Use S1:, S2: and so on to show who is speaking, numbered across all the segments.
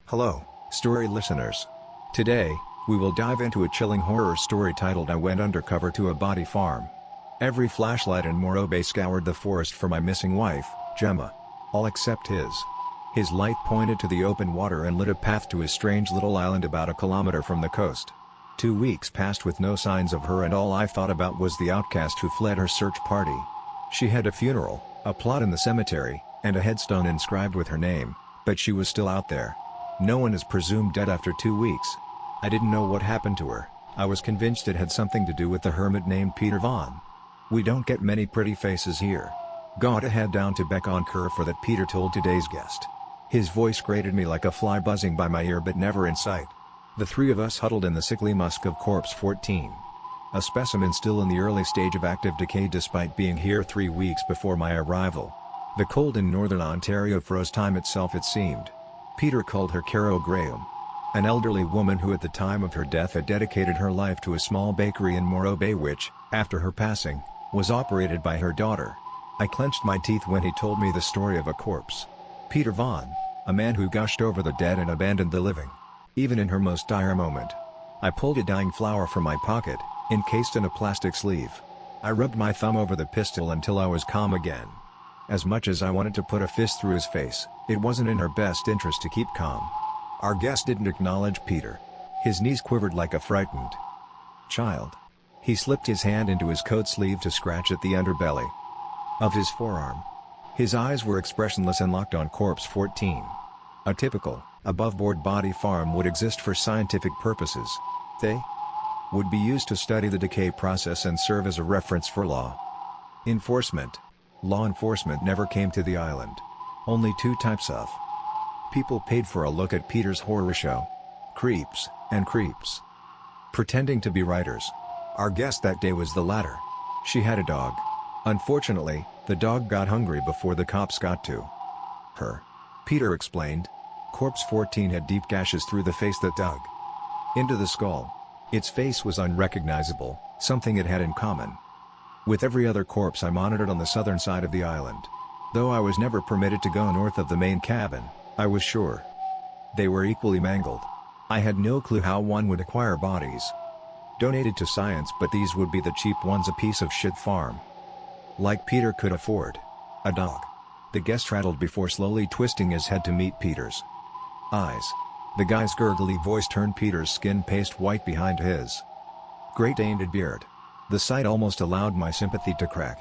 S1: Hello, story listeners. Today, we will dive into a chilling horror story titled I Went Undercover to a Body Farm. Every flashlight in Morro Bay scoured the forest for my missing wife, Gemma. All except his. His light pointed to the open water and lit a path to his strange little island about a kilometer from the coast. 2 weeks passed with no signs of her, and all I thought about was the outcast who fled her search party. She had a funeral, a plot in the cemetery, and a headstone inscribed with her name, but she was still out there. No one is presumed dead after 2 weeks. I didn't know what happened to her. I was convinced it had something to do with the hermit named Peter Vaughn. We don't get many pretty faces here. Gotta head down to Bec-en-Cur for that, Peter told today's guest. His voice grated me like a fly buzzing by my ear, but never in sight. The three of us huddled in the sickly musk of Corpse 14. A specimen still in the early stage of active decay despite being here 3 weeks before my arrival. The cold in northern Ontario froze time itself, it seemed. Peter called her Carol Graham. An elderly woman who at the time of her death had dedicated her life to a small bakery in Morro Bay which, after her passing, was operated by her daughter. I clenched my teeth when he told me the story of a corpse. Peter Vaughn, a man who gushed over the dead and abandoned the living. Even in her most dire moment. I pulled a dying flower from my pocket, encased in a plastic sleeve. I rubbed my thumb over the pistol until I was calm again. As much as I wanted to put a fist through his face, it wasn't in her best interest to keep calm. Our guest didn't acknowledge Peter. His knees quivered like a frightened child. He slipped his hand into his coat sleeve to scratch at the underbelly of his forearm. His eyes were expressionless and locked on Corpse 14. A typical, above-board body farm would exist for scientific purposes. They would be used to study the decay process and serve as a reference for law enforcement. Law enforcement never came to the island. Only two types of people paid for a look at Peter's horror show. Creeps, and creeps. Pretending to be writers. Our guest that day was the latter. She had a dog. Unfortunately, the dog got hungry before the cops got to her. Peter explained. Corpse 14 had deep gashes through the face that dug into the skull. Its face was unrecognizable, something it had in common with every other corpse I monitored on the southern side of the island. Though I was never permitted to go north of the main cabin, I was sure they were equally mangled. I had no clue how one would acquire bodies donated to science, but these would be the cheap ones a piece of shit farm like Peter could afford. A dog. The guest rattled before slowly twisting his head to meet Peter's eyes. The guy's gurgly voice turned Peter's skin paste white behind his Great Dane beard. The sight almost allowed my sympathy to crack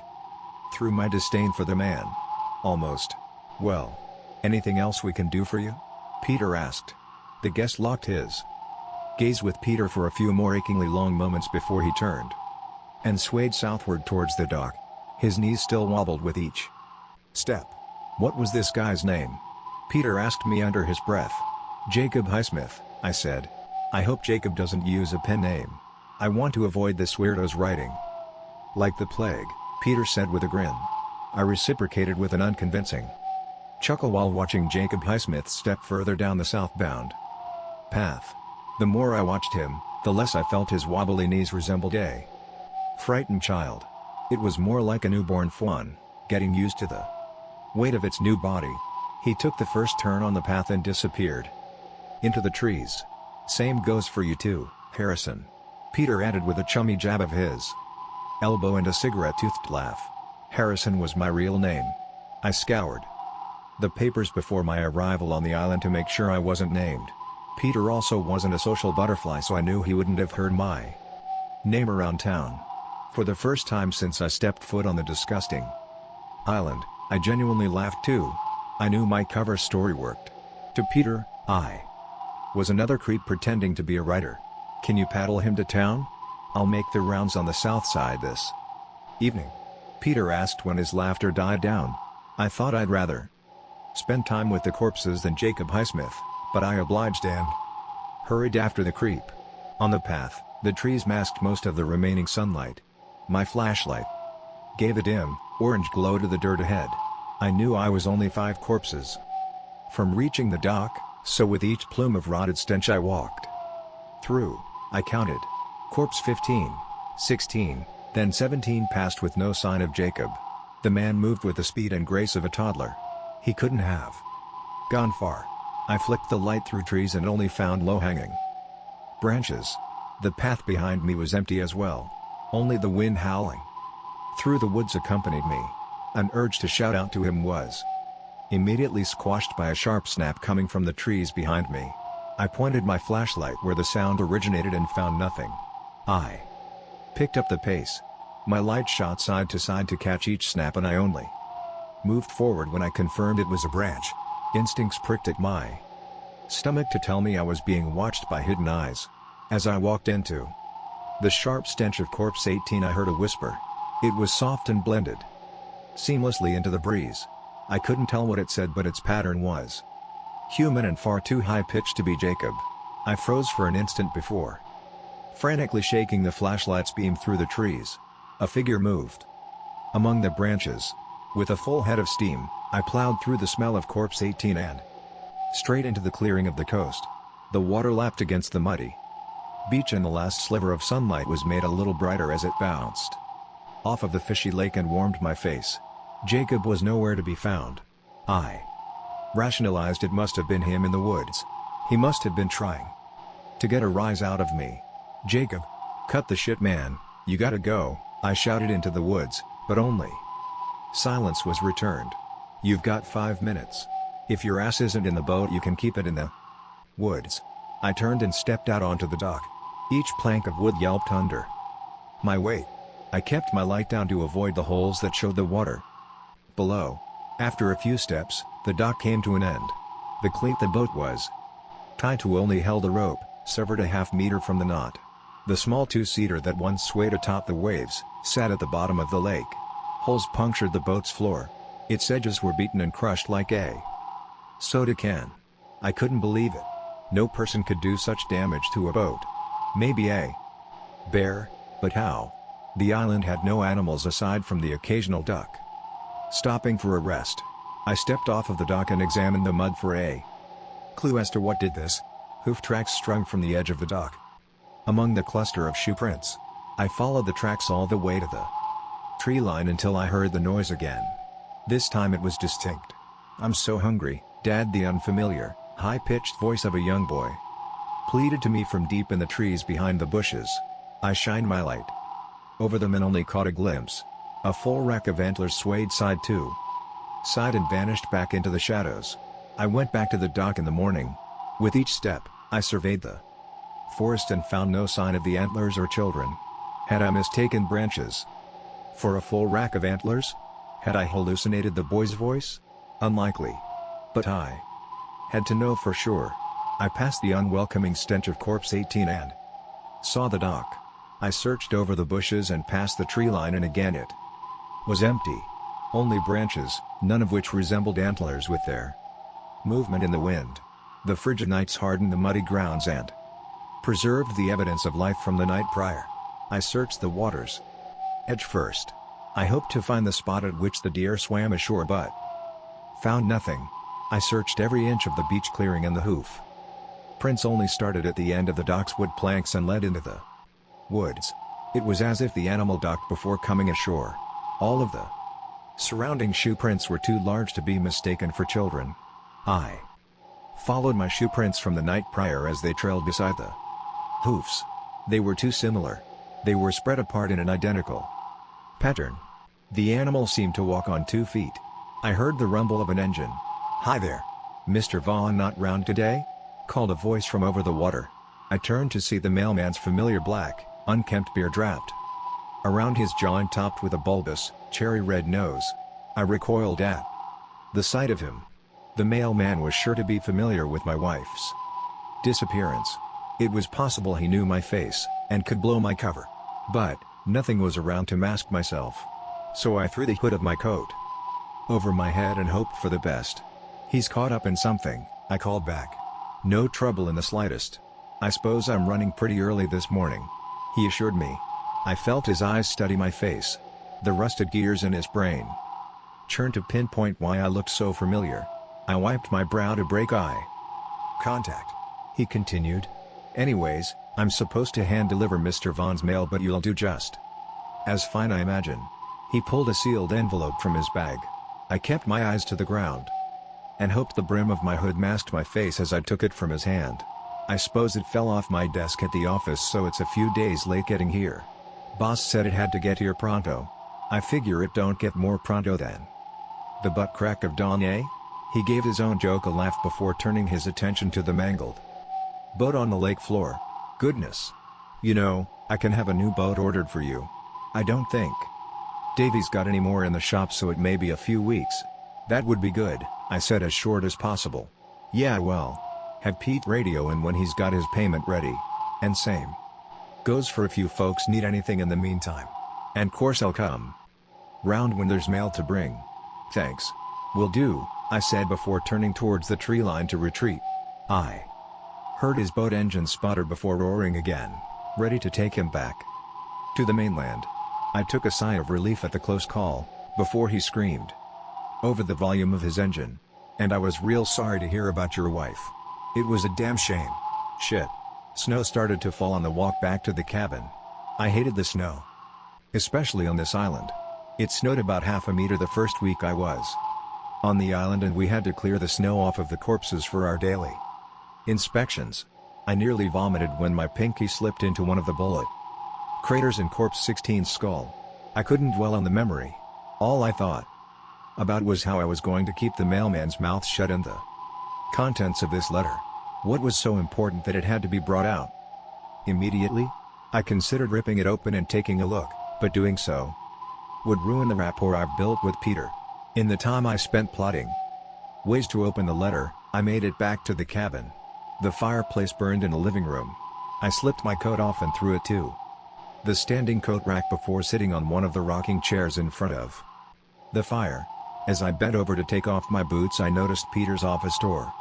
S1: through my disdain for the man. Almost. Well, anything else we can do for you? Peter asked. The guest locked his gaze with Peter for a few more achingly long moments before he turned and swayed southward towards the dock. His knees still wobbled with each step. What was this guy's name? Peter asked me under his breath. Jacob Highsmith, I said. I hope Jacob doesn't use a pen name. I want to avoid this weirdo's writing. Like the plague, Peter said with a grin. I reciprocated with an unconvincing chuckle while watching Jacob Highsmith step further down the southbound path. The more I watched him, the less I felt his wobbly knees resembled a frightened child. It was more like a newborn fawn, getting used to the weight of its new body. He took the first turn on the path and disappeared into the trees. Same goes for you too, Harrison. Peter added with a chummy jab of his elbow and a cigarette-toothed laugh. Harrison was my real name. I scoured the papers before my arrival on the island to make sure I wasn't named. Peter also wasn't a social butterfly, so I knew he wouldn't have heard my name around town. For the first time since I stepped foot on the disgusting island, I genuinely laughed too. I knew my cover story worked. To Peter, I was another creep pretending to be a writer. Can you paddle him to town? I'll make the rounds on the south side this evening. Peter asked when his laughter died down. I thought I'd rather spend time with the corpses than Jacob Highsmith, but I obliged and hurried after the creep. On the path, the trees masked most of the remaining sunlight. My flashlight gave a dim, orange glow to the dirt ahead. I knew I was only 5 corpses from reaching the dock, so with each plume of rotted stench I walked through. I counted. Corpse 15, 16, then 17 passed with no sign of Jacob. The man moved with the speed and grace of a toddler. He couldn't have gone far. I flicked the light through trees and only found low-hanging branches. The path behind me was empty as well. Only the wind howling through the woods accompanied me. An urge to shout out to him was immediately squashed by a sharp snap coming from the trees behind me. I pointed my flashlight where the sound originated and found nothing. I picked up the pace. My light shot side to side to catch each snap and I only moved forward when I confirmed it was a branch. Instincts pricked at my stomach to tell me I was being watched by hidden eyes. As I walked into the sharp stench of Corpse 18, I heard a whisper. It was soft and blended seamlessly into the breeze. I couldn't tell what it said, but its pattern was human and far too high-pitched to be Jacob. I froze for an instant before frantically shaking the flashlight's beam through the trees. A figure moved among the branches. With a full head of steam, I plowed through the smell of Corpse 18 and straight into the clearing of the coast. The water lapped against the muddy beach and the last sliver of sunlight was made a little brighter as it bounced off of the fishy lake and warmed my face. Jacob was nowhere to be found. I rationalized it must have been him in the woods. He must have been trying to get a rise out of me. Jacob, cut the shit, man, you gotta go, I shouted into the woods, but only silence was returned. You've got 5 minutes. If your ass isn't in the boat, you can keep it in the woods. I turned and stepped out onto the dock. Each plank of wood yelped under my weight. I kept my light down to avoid the holes that showed the water below. After a few steps, the dock came to an end. The cleat the boat was tied to only held a rope, severed a half-meter from the knot. The small two-seater that once swayed atop the waves, sat at the bottom of the lake. Holes punctured the boat's floor. Its edges were beaten and crushed like a soda can. I couldn't believe it. No person could do such damage to a boat. Maybe a bear, but how? The island had no animals aside from the occasional duck. Stopping for a rest, I stepped off of the dock and examined the mud for a clue as to what did this. Hoof tracks strung from the edge of the dock among the cluster of shoe prints. I followed the tracks all the way to the tree line until I heard the noise again. This time it was distinct. I'm so hungry, Dad. The unfamiliar, high-pitched voice of a young boy pleaded to me from deep in the trees behind the bushes. I shined my light over them and only caught a glimpse. A full rack of antlers swayed side to side and vanished back into the shadows. I went back to the dock in the morning. With each step, I surveyed the forest and found no sign of the antlers or children. Had I mistaken branches for a full rack of antlers? Had I hallucinated the boy's voice? Unlikely. But I had to know for sure. I passed the unwelcoming stench of Corpse 18 and saw the dock. I searched over the bushes and past the tree line, and again it was empty. Only branches, none of which resembled antlers, with their movement in the wind. The frigid nights hardened the muddy grounds and preserved the evidence of life from the night prior. I searched the water's edge first. I hoped to find the spot at which the deer swam ashore, but found nothing. I searched every inch of the beach clearing, and the hoof prints only started at the end of the dock's wood planks and led into the woods. It was as if the animal docked before coming ashore. All of the surrounding shoe prints were too large to be mistaken for children. I followed my shoe prints from the night prior as they trailed beside the hoofs. They were too similar. They were spread apart in an identical pattern. The animal seemed to walk on 2 feet. I heard the rumble of an engine. "Hi there. Mr. Vaughn not round today?" called a voice from over the water. I turned to see the mailman's familiar black, unkempt beard wrapped around his jaw and topped with a bulbous, cherry-red nose. I recoiled at the sight of him. The mailman was sure to be familiar with my wife's disappearance. It was possible he knew my face, and could blow my cover. But nothing was around to mask myself. So I threw the hood of my coat over my head and hoped for the best. "He's caught up in something," I called back. "No trouble in the slightest. I suppose I'm running pretty early this morning," he assured me. I felt his eyes study my face. The rusted gears in his brain churned to pinpoint why I looked so familiar. I wiped my brow to break eye contact. He continued, "Anyways, I'm supposed to hand-deliver Mr. Vaughn's mail, but you'll do just as fine, I imagine." He pulled a sealed envelope from his bag. I kept my eyes to the ground. and hoped the brim of my hood masked my face as I took it from his hand. I suppose it fell off my desk at the office, so it's a few days late getting here. Boss said it had to get here pronto. I figure it don't get more pronto than the butt crack of dawn, eh? He gave his own joke a laugh before turning his attention to the mangled boat on the lake floor. Goodness. You know, I can have a new boat ordered for you. I don't think Davy's got any more in the shop, so it may be a few weeks. That would be good, I said, as short as possible. Yeah, well, have Pete radio in when he's got his payment ready. And same goes for if you folks need anything in the meantime. And course I'll come round when there's mail to bring. Thanks. Will do, I said before turning towards the tree line to retreat. I heard his boat engine sputter before roaring again, ready to take him back to the mainland. I took a sigh of relief at the close call, before he screamed over the volume of his engine. And I was real sorry to hear about your wife. It was a damn shame. Shit. Snow started to fall on the walk back to the cabin. I hated the snow, especially on this island. It snowed about half a meter the first week I was on the island, and we had to clear the snow off of the corpses for our daily inspections. I nearly vomited when my pinky slipped into one of the bullet craters in Corpse 16's skull. I couldn't dwell on the memory. All I thought about was how I was going to keep the mailman's mouth shut and the contents of this letter. What was so important that it had to be brought out immediately? I considered ripping it open and taking a look, but doing so would ruin the rapport I've built with Peter. In the time I spent plotting ways to open the letter, I made it back to the cabin. The fireplace burned in the living room. I slipped my coat off and threw it to the standing coat rack before sitting on one of the rocking chairs in front of the fire. As I bent over to take off my boots, I noticed Peter's office door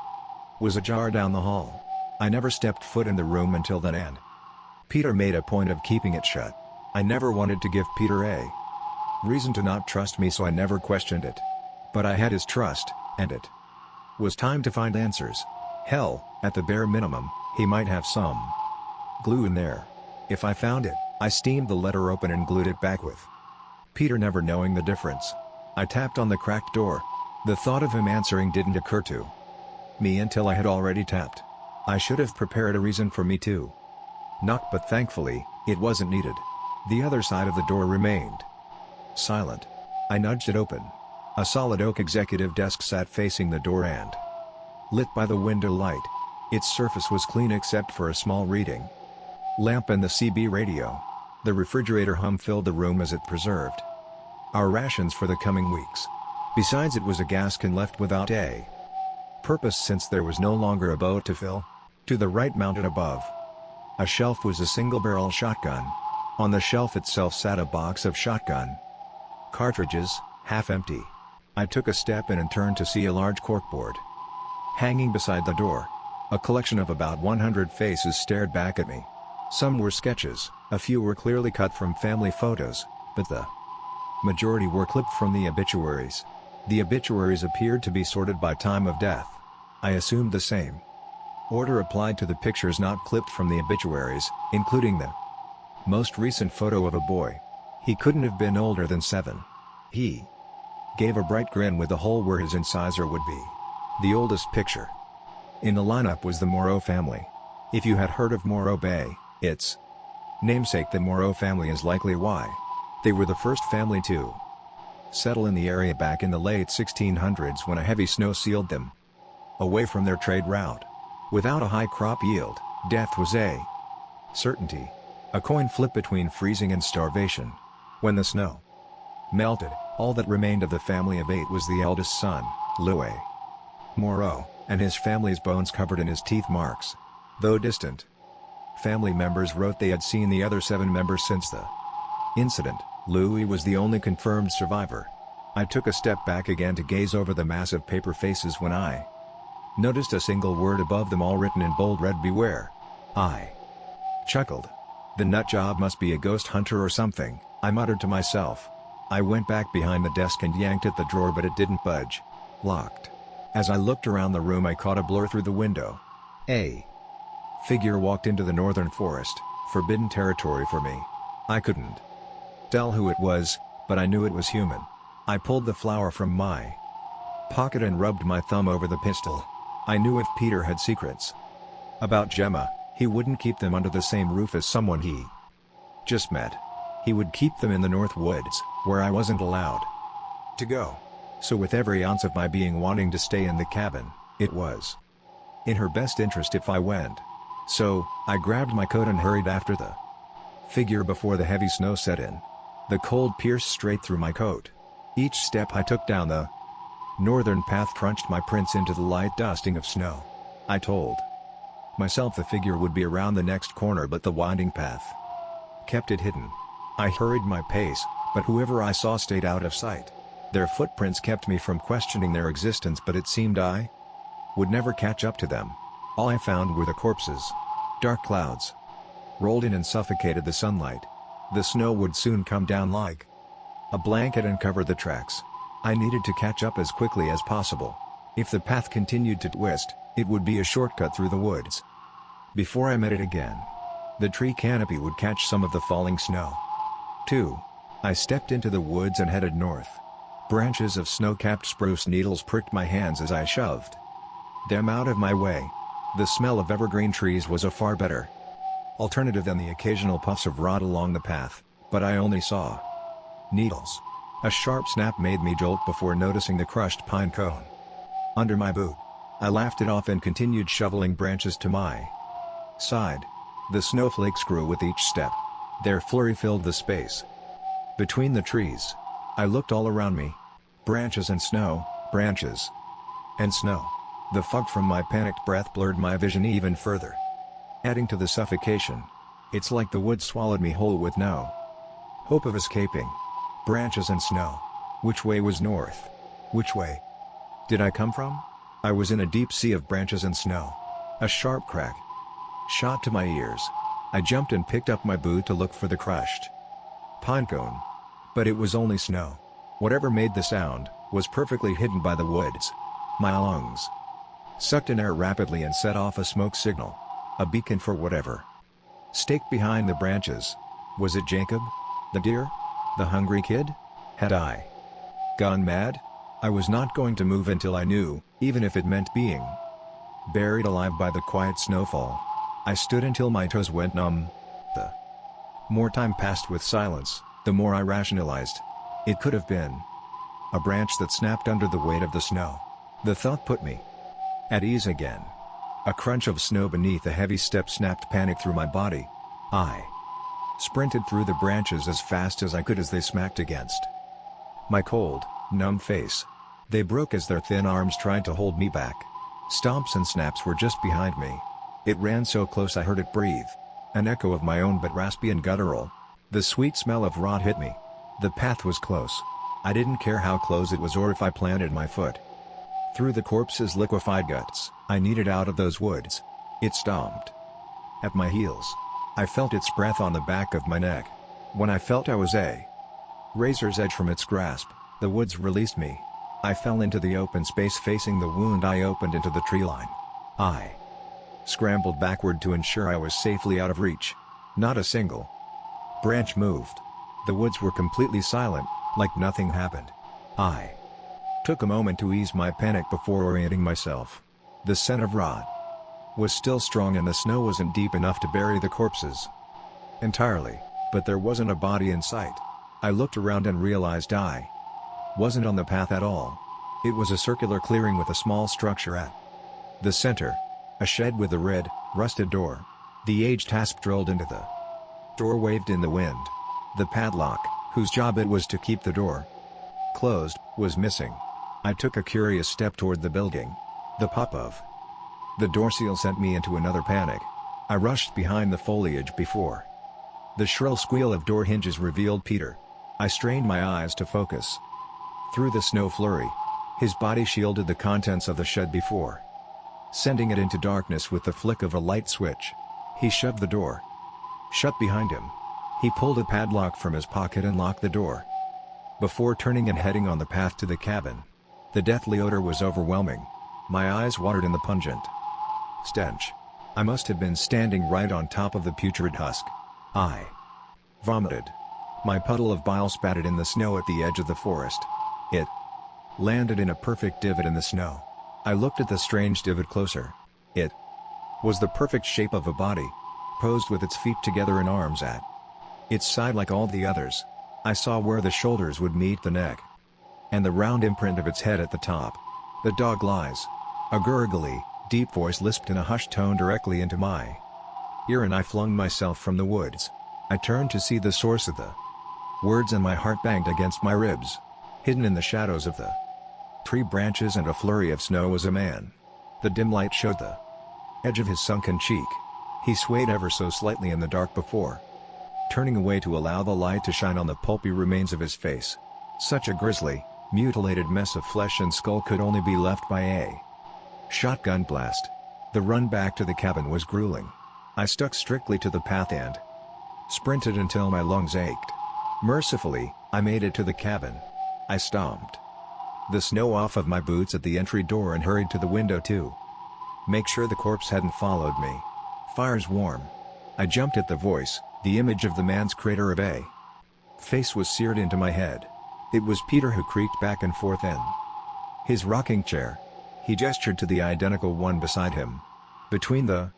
S1: was ajar down the hall. I never stepped foot in the room until then, and Peter made a point of keeping it shut. I never wanted to give Peter a reason to not trust me, so I never questioned it. But I had his trust, and it was time to find answers. Hell, at the bare minimum, he might have some glue in there. If I found it, I steamed the letter open and glued it back with Peter never knowing the difference. I tapped on the cracked door. The thought of him answering didn't occur to me until I had already tapped. I should have prepared a reason for me to knock, but thankfully, it wasn't needed. The other side of the door remained silent. I nudged it open. A solid oak executive desk sat facing the door and lit by the window light. Its surface was clean except for a small reading lamp and the CB radio. The refrigerator hum filled the room as it preserved our rations for the coming weeks. Besides, it was a gas can left without a purpose since there was no longer a boat to fill. To the right, mounted above a shelf, was a single-barrel shotgun. On the shelf itself sat a box of shotgun cartridges, half empty. I took a step in and turned to see a large corkboard hanging beside the door. A collection of about 100 faces stared back at me. Some were sketches, a few were clearly cut from family photos, but the majority were clipped from the obituaries. The obituaries appeared to be sorted by time of death. I assumed the same order applied to the pictures not clipped from the obituaries, including the most recent photo of a boy. He couldn't have been older than 7. He gave a bright grin with a hole where his incisor would be. The oldest picture in the lineup was the Moreau family. If you had heard of Morro Bay, its namesake, the Moreau family, is likely why. They were the first family to settle in the area back in the late 1600s when a heavy snow sealed them away from their trade route. Without a high crop yield, death was a certainty. A coin flip between freezing and starvation. When the snow melted, all that remained of the family of 8 was the eldest son, Louis Moreau, and his family's bones covered in his teeth marks. Though distant family members wrote they had seen the other 7 members since the incident, Louis was the only confirmed survivor. I took a step back again to gaze over the massive paper faces when I noticed a single word above them all written in bold red: beware. I chuckled. The nut job must be a ghost hunter or something, I muttered to myself. I went back behind the desk and yanked at the drawer, but it didn't budge. Locked. As I looked around the room, I caught a blur through the window. A figure walked into the northern forest, forbidden territory for me. I couldn't tell who it was, but I knew it was human. I pulled the flower from my pocket and rubbed my thumb over the pistol. I knew if Peter had secrets about Gemma, he wouldn't keep them under the same roof as someone he just met. He would keep them in the North Woods, where I wasn't allowed to go. So with every ounce of my being wanting to stay in the cabin, it was in her best interest if I went. So, I grabbed my coat and hurried after the figure before the heavy snow set in. The cold pierced straight through my coat. Each step I took down the northern path crunched my prints into the light dusting of snow. I told myself the figure would be around the next corner, but the winding path kept it hidden. I hurried my pace, but whoever I saw stayed out of sight. Their footprints kept me from questioning their existence, but it seemed I would never catch up to them. All I found were the corpses. Dark clouds rolled in and suffocated the sunlight. The snow would soon come down like a blanket and cover the tracks. I needed to catch up as quickly as possible. If the path continued to twist, it would be a shortcut through the woods. Before I met it again, the tree canopy would catch some of the falling snow. 2. I stepped into the woods and headed north. Branches of snow-capped spruce needles pricked my hands as I shoved them out of my way. The smell of evergreen trees was a far better alternative than the occasional puffs of rot along the path, but I only saw needles. A sharp snap made me jolt before noticing the crushed pine cone under my boot. I laughed it off and continued shoveling branches to my side. The snowflakes grew with each step. Their flurry filled the space between the trees. I looked all around me. Branches and snow, branches and snow. The fog from my panicked breath blurred my vision even further, adding to the suffocation. It's like the woods swallowed me whole with no hope of escaping. Branches and snow. Which way was north? Which way did I come from? I was in a deep sea of branches and snow. A sharp crack shot to my ears. I jumped and picked up my boot to look for the crushed pine cone. But it was only snow. Whatever made the sound was perfectly hidden by the woods. My lungs sucked in air rapidly and set off a smoke signal. A beacon for whatever staked behind the branches. Was it Jacob? The deer? The hungry kid? Had I gone mad? I was not going to move until I knew, even if it meant being buried alive by the quiet snowfall. I stood until my toes went numb. The more time passed with silence, the more I rationalized. It could have been a branch that snapped under the weight of the snow. The thought put me at ease again. A crunch of snow beneath a heavy step snapped panic through my body. I sprinted through the branches as fast as I could as they smacked against my cold, numb face. They broke as their thin arms tried to hold me back. Stomps and snaps were just behind me. It ran so close I heard it breathe. An echo of my own, but raspy and guttural. The sweet smell of rot hit me. The path was close. I didn't care how close it was or if I planted my foot through the corpse's liquefied guts. I needed out of those woods. It stomped at my heels. I felt its breath on the back of my neck. When I felt I was a razor's edge from its grasp, the woods released me. I fell into the open space facing the wound I opened into the tree line. I scrambled backward to ensure I was safely out of reach. Not a single branch moved. The woods were completely silent, like nothing happened. I took a moment to ease my panic before orienting myself. The scent of rot was still strong and the snow wasn't deep enough to bury the corpses entirely, but there wasn't a body in sight. I looked around and realized I wasn't on the path at all. It was a circular clearing with a small structure at the center. A shed with a red, rusted door. The aged hasp drilled into the door waved in the wind. The padlock, whose job it was to keep the door closed, was missing. I took a curious step toward the building. The pop of the door seal sent me into another panic. I rushed behind the foliage before the shrill squeal of door hinges revealed Peter. I strained my eyes to focus through the snow flurry. His body shielded the contents of the shed before sending it into darkness with the flick of a light switch. He shoved the door shut behind him. He pulled a padlock from his pocket and locked the door before turning and heading on the path to the cabin. The deathly odor was overwhelming. My eyes watered in the pungent stench. I must have been standing right on top of the putrid husk. I vomited. My puddle of bile spattered in the snow at the edge of the forest. It landed in a perfect divot in the snow. I looked at the strange divot closer. It was the perfect shape of a body, posed with its feet together and arms at its side like all the others. I saw where the shoulders would meet the neck, and the round imprint of its head at the top. "The dog lies." A gurgly, deep voice lisped in a hushed tone directly into my ear, and I flung myself from the woods. I turned to see the source of the words, and my heart banged against my ribs. Hidden in the shadows of the tree branches and a flurry of snow was a man. The dim light showed the edge of his sunken cheek. He swayed ever so slightly in the dark before turning away to allow the light to shine on the pulpy remains of his face. Such a grisly, mutilated mess of flesh and skull could only be left by a shotgun blast. The run back to the cabin was grueling. I stuck strictly to the path and sprinted until my lungs ached. Mercifully, I made it to the cabin. I stomped the snow off of my boots at the entry door and hurried to the window to make sure the corpse hadn't followed me. "Fire's warm." I jumped at the voice. The image of the man's crater of a face was seared into my head. It was Peter, who creaked back and forth in his rocking chair. He gestured to the identical one beside him. Between the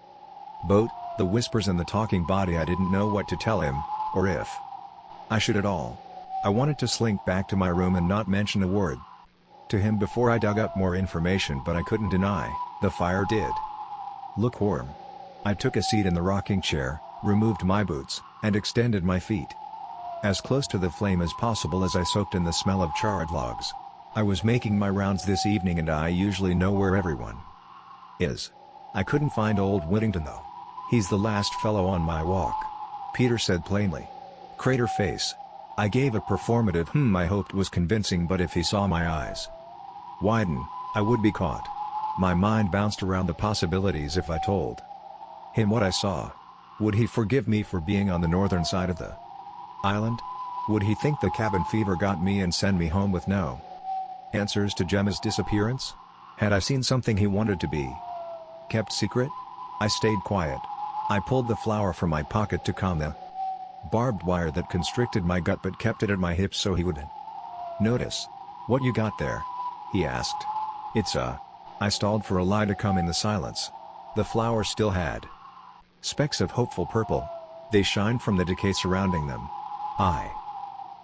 S1: boat, the whispers, and the talking body, I didn't know what to tell him, or if I should at all. I wanted to slink back to my room and not mention a word to him before I dug up more information, but I couldn't deny the fire did look warm. I took a seat in the rocking chair, removed my boots, and extended my feet as close to the flame as possible as I soaked in the smell of charred logs. I was making my rounds this evening, and I usually know where everyone is. I couldn't find old Whittington though. "He's the last fellow on my walk," Peter said plainly. "Crater face." I gave a performative I hoped was convincing, but if he saw my eyes widen, I would be caught. My mind bounced around the possibilities. If I told him what I saw, would he forgive me for being on the northern side of the island? Would he think the cabin fever got me and send me home with no answers to Gemma's disappearance? Had I seen something he wanted to be kept secret? I stayed quiet. I pulled the flower from my pocket to calm the barbed wire that constricted my gut but kept it at my hips so he wouldn't notice. "What you got there?" he asked. "It's a..." I stalled for a lie to come in the silence. The flower still had specks of hopeful purple. They shined from the decay surrounding them. I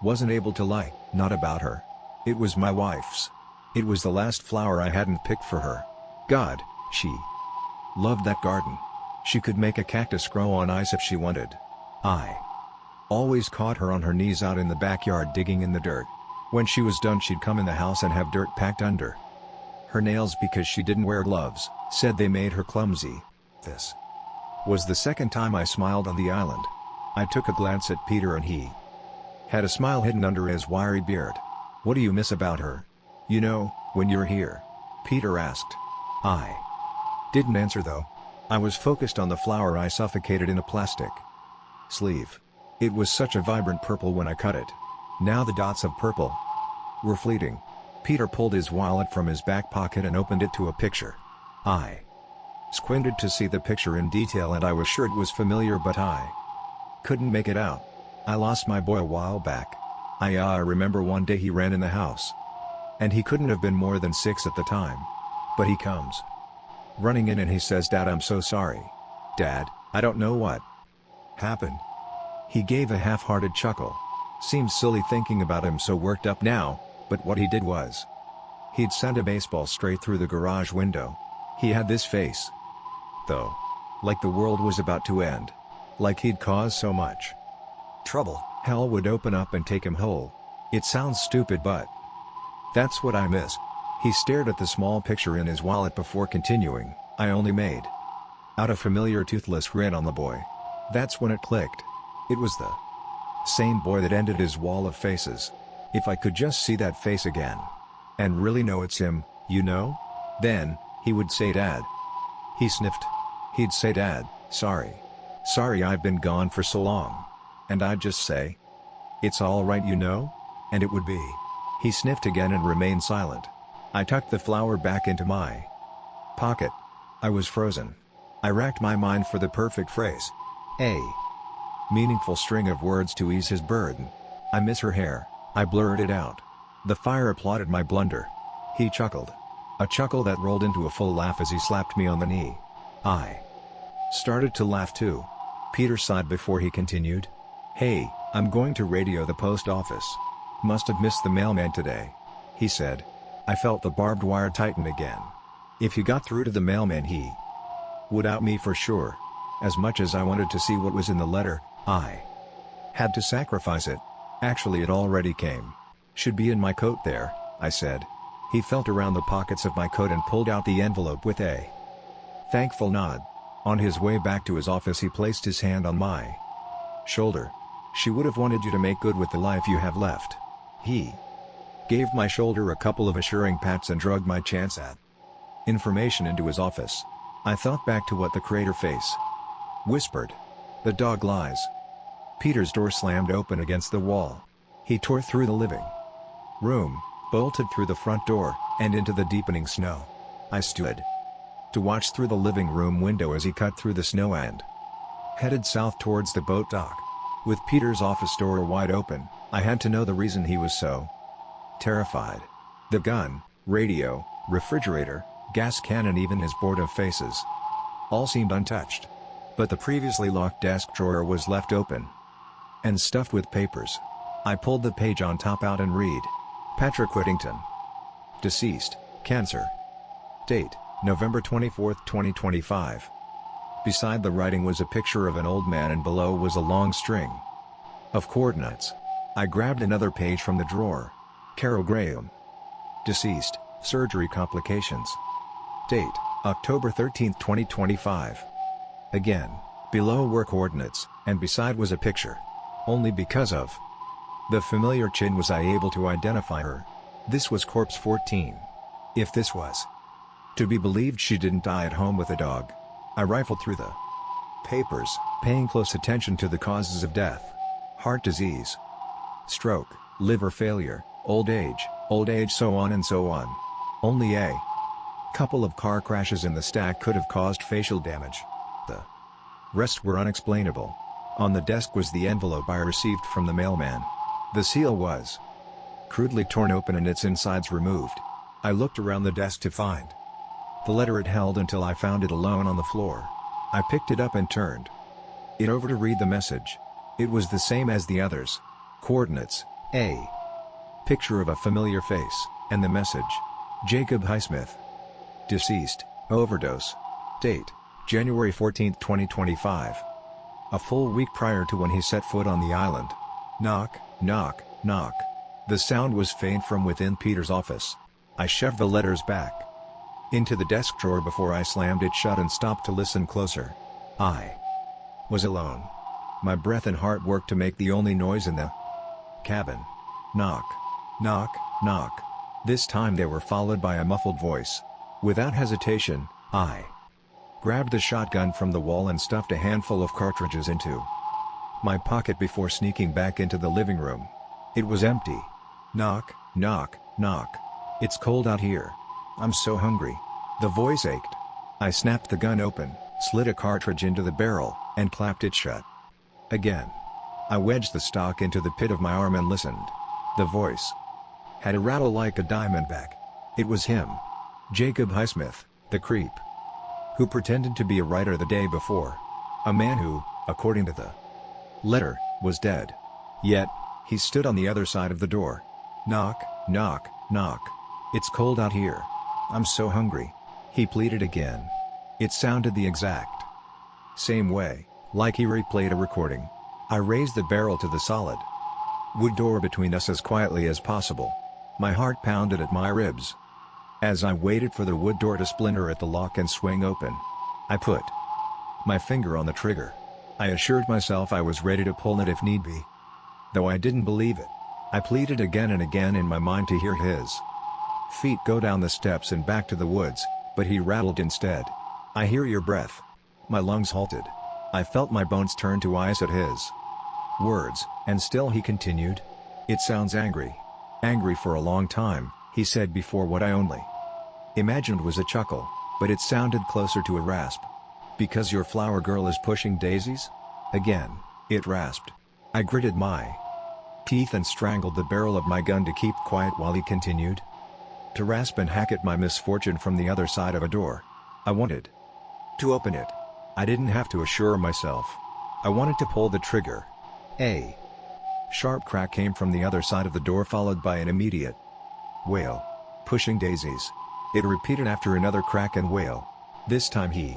S1: wasn't able to lie, not about her. It was my wife's. It was the last flower I hadn't picked for her. God, she loved that garden. She could make a cactus grow on ice if she wanted. I always caught her on her knees out in the backyard digging in the dirt. When she was done, she'd come in the house and have dirt packed under her nails because she didn't wear gloves, said they made her clumsy. This was the second time I smiled on the island. I took a glance at Peter and he had a smile hidden under his wiry beard. "What do you miss about her? You know, when you're here?" Peter asked. I didn't answer though. I was focused on the flower I suffocated in a plastic sleeve. It was such a vibrant purple when I cut it. Now the dots of purple were fleeting. Peter pulled his wallet from his back pocket and opened it to a picture. I squinted to see the picture in detail and I was sure it was familiar, but I couldn't make it out. "I lost my boy a while back. I remember one day he ran in the house. And he couldn't have been more than 6 at the time. But he comes running in and he says, 'Dad, I'm so sorry. Dad, I don't know what happened.'" He gave a half-hearted chuckle. Seems silly thinking about him so worked up now, but what he did was he'd sent a baseball straight through the garage window. He had this face, though. Like the world was about to end. Like he'd caused so much trouble, hell would open up and take him whole. It sounds stupid, but that's what I miss. He stared at the small picture in his wallet before continuing. I only made out a familiar toothless grin on the boy. That's when it clicked. It was the same boy that ended his wall of faces. If I could just see that face again and really know it's him, you know? Then he would say, "Dad." He sniffed. He'd say, "Dad, sorry. Sorry I've been gone for so long." And I'd just say, "It's all right, you know?" And it would be. He sniffed again and remained silent. I tucked the flower back into my pocket. I was frozen. I racked my mind for the perfect phrase. A meaningful string of words to ease his burden. "I miss her hair," I blurted out. The fire applauded my blunder. He chuckled. A chuckle that rolled into a full laugh as he slapped me on the knee. I started to laugh too. Peter sighed before he continued. "Hey, I'm going to radio the post office. Must have missed the mailman today," he said. I felt the barbed wire tighten again. If he got through to the mailman, he would out me for sure. As much as I wanted to see what was in the letter, I had to sacrifice it. Actually, it already came. "Should be in my coat there," I said. He felt around the pockets of my coat and pulled out the envelope with a thankful nod. On his way back to his office, he placed his hand on my shoulder. "She would have wanted you to make good with the life you have left." He gave my shoulder a couple of assuring pats and drugged my chance at information into his office. I thought back to what the crater face whispered. "The dog lies." Peter's door slammed open against the wall. He tore through the living room, bolted through the front door, and into the deepening snow. I stood to watch through the living room window as he cut through the snow and headed south towards the boat dock. With Peter's office door wide open, I had to know the reason he was so terrified. The gun, radio, refrigerator, gas can, and even his board of faces all seemed untouched. But the previously locked desk drawer was left open and stuffed with papers. I pulled the page on top out and read. Patrick Whittington. Deceased, cancer. Date, November 24, 2025. Beside the writing was a picture of an old man and below was a long string of coordinates. I grabbed another page from the drawer. Carol Graham. Deceased, surgery complications. Date, October 13, 2025. Again, below were coordinates, and beside was a picture. Only because of the familiar chin was I able to identify her. This was corpse 14. If this was to be believed, she didn't die at home with a dog. I rifled through the papers, paying close attention to the causes of death. Heart disease, stroke, liver failure, old age, so on and so on. Only a couple of car crashes in the stack could have caused facial damage. The rest were unexplainable. On the desk was the envelope I received from the mailman. The seal was crudely torn open and its insides removed. I looked around the desk to find the letter it held until I found it alone on the floor. I picked it up and turned it over to read the message. It was the same as the others. Coordinates, a picture of a familiar face, and the message. Jacob Highsmith. Deceased, overdose. Date, January 14, 2025. A full week prior to when he set foot on the island. Knock, knock, knock. The sound was faint from within Peter's office. I shoved the letters back into the desk drawer before I slammed it shut and stopped to listen closer. I was alone. My breath and heart worked to make the only noise in the cabin. Knock, knock, knock. This time they were followed by a muffled voice. Without hesitation, I grabbed the shotgun from the wall and stuffed a handful of cartridges into my pocket before sneaking back into the living room. It was empty. Knock, knock, knock. "It's cold out here. I'm so hungry." The voice ached. I snapped the gun open, slid a cartridge into the barrel, and clapped it shut. Again. I wedged the stock into the pit of my arm and listened. The voice had a rattle like a diamondback. It was him. Jacob Highsmith, the creep who pretended to be a writer the day before. A man who, according to the letter, was dead. Yet, he stood on the other side of the door. Knock, knock, knock. "It's cold out here. I'm so hungry." He pleaded again. It sounded the exact same way, like he replayed a recording. I raised the barrel to the solid wood door between us as quietly as possible. My heart pounded at my ribs. As I waited for the wood door to splinter at the lock and swing open, I put my finger on the trigger. I assured myself I was ready to pull it if need be. Though I didn't believe it. I pleaded again and again in my mind to hear his feet go down the steps and back to the woods, but he rattled instead. "I hear your breath." My lungs halted. I felt my bones turn to ice at his words, and still he continued. "It sounds angry. Angry for a long time," he said before what I only imagined was a chuckle, but it sounded closer to a rasp. "Because your flower girl is pushing daisies?" Again, it rasped. I gritted my teeth and strangled the barrel of my gun to keep quiet while he continued. To rasp and hack at my misfortune from the other side of a door. I wanted to open it. I didn't have to assure myself. I wanted to pull the trigger. A sharp crack came from the other side of the door, followed by an immediate wail. Pushing daisies. It repeated after another crack and wail. This time he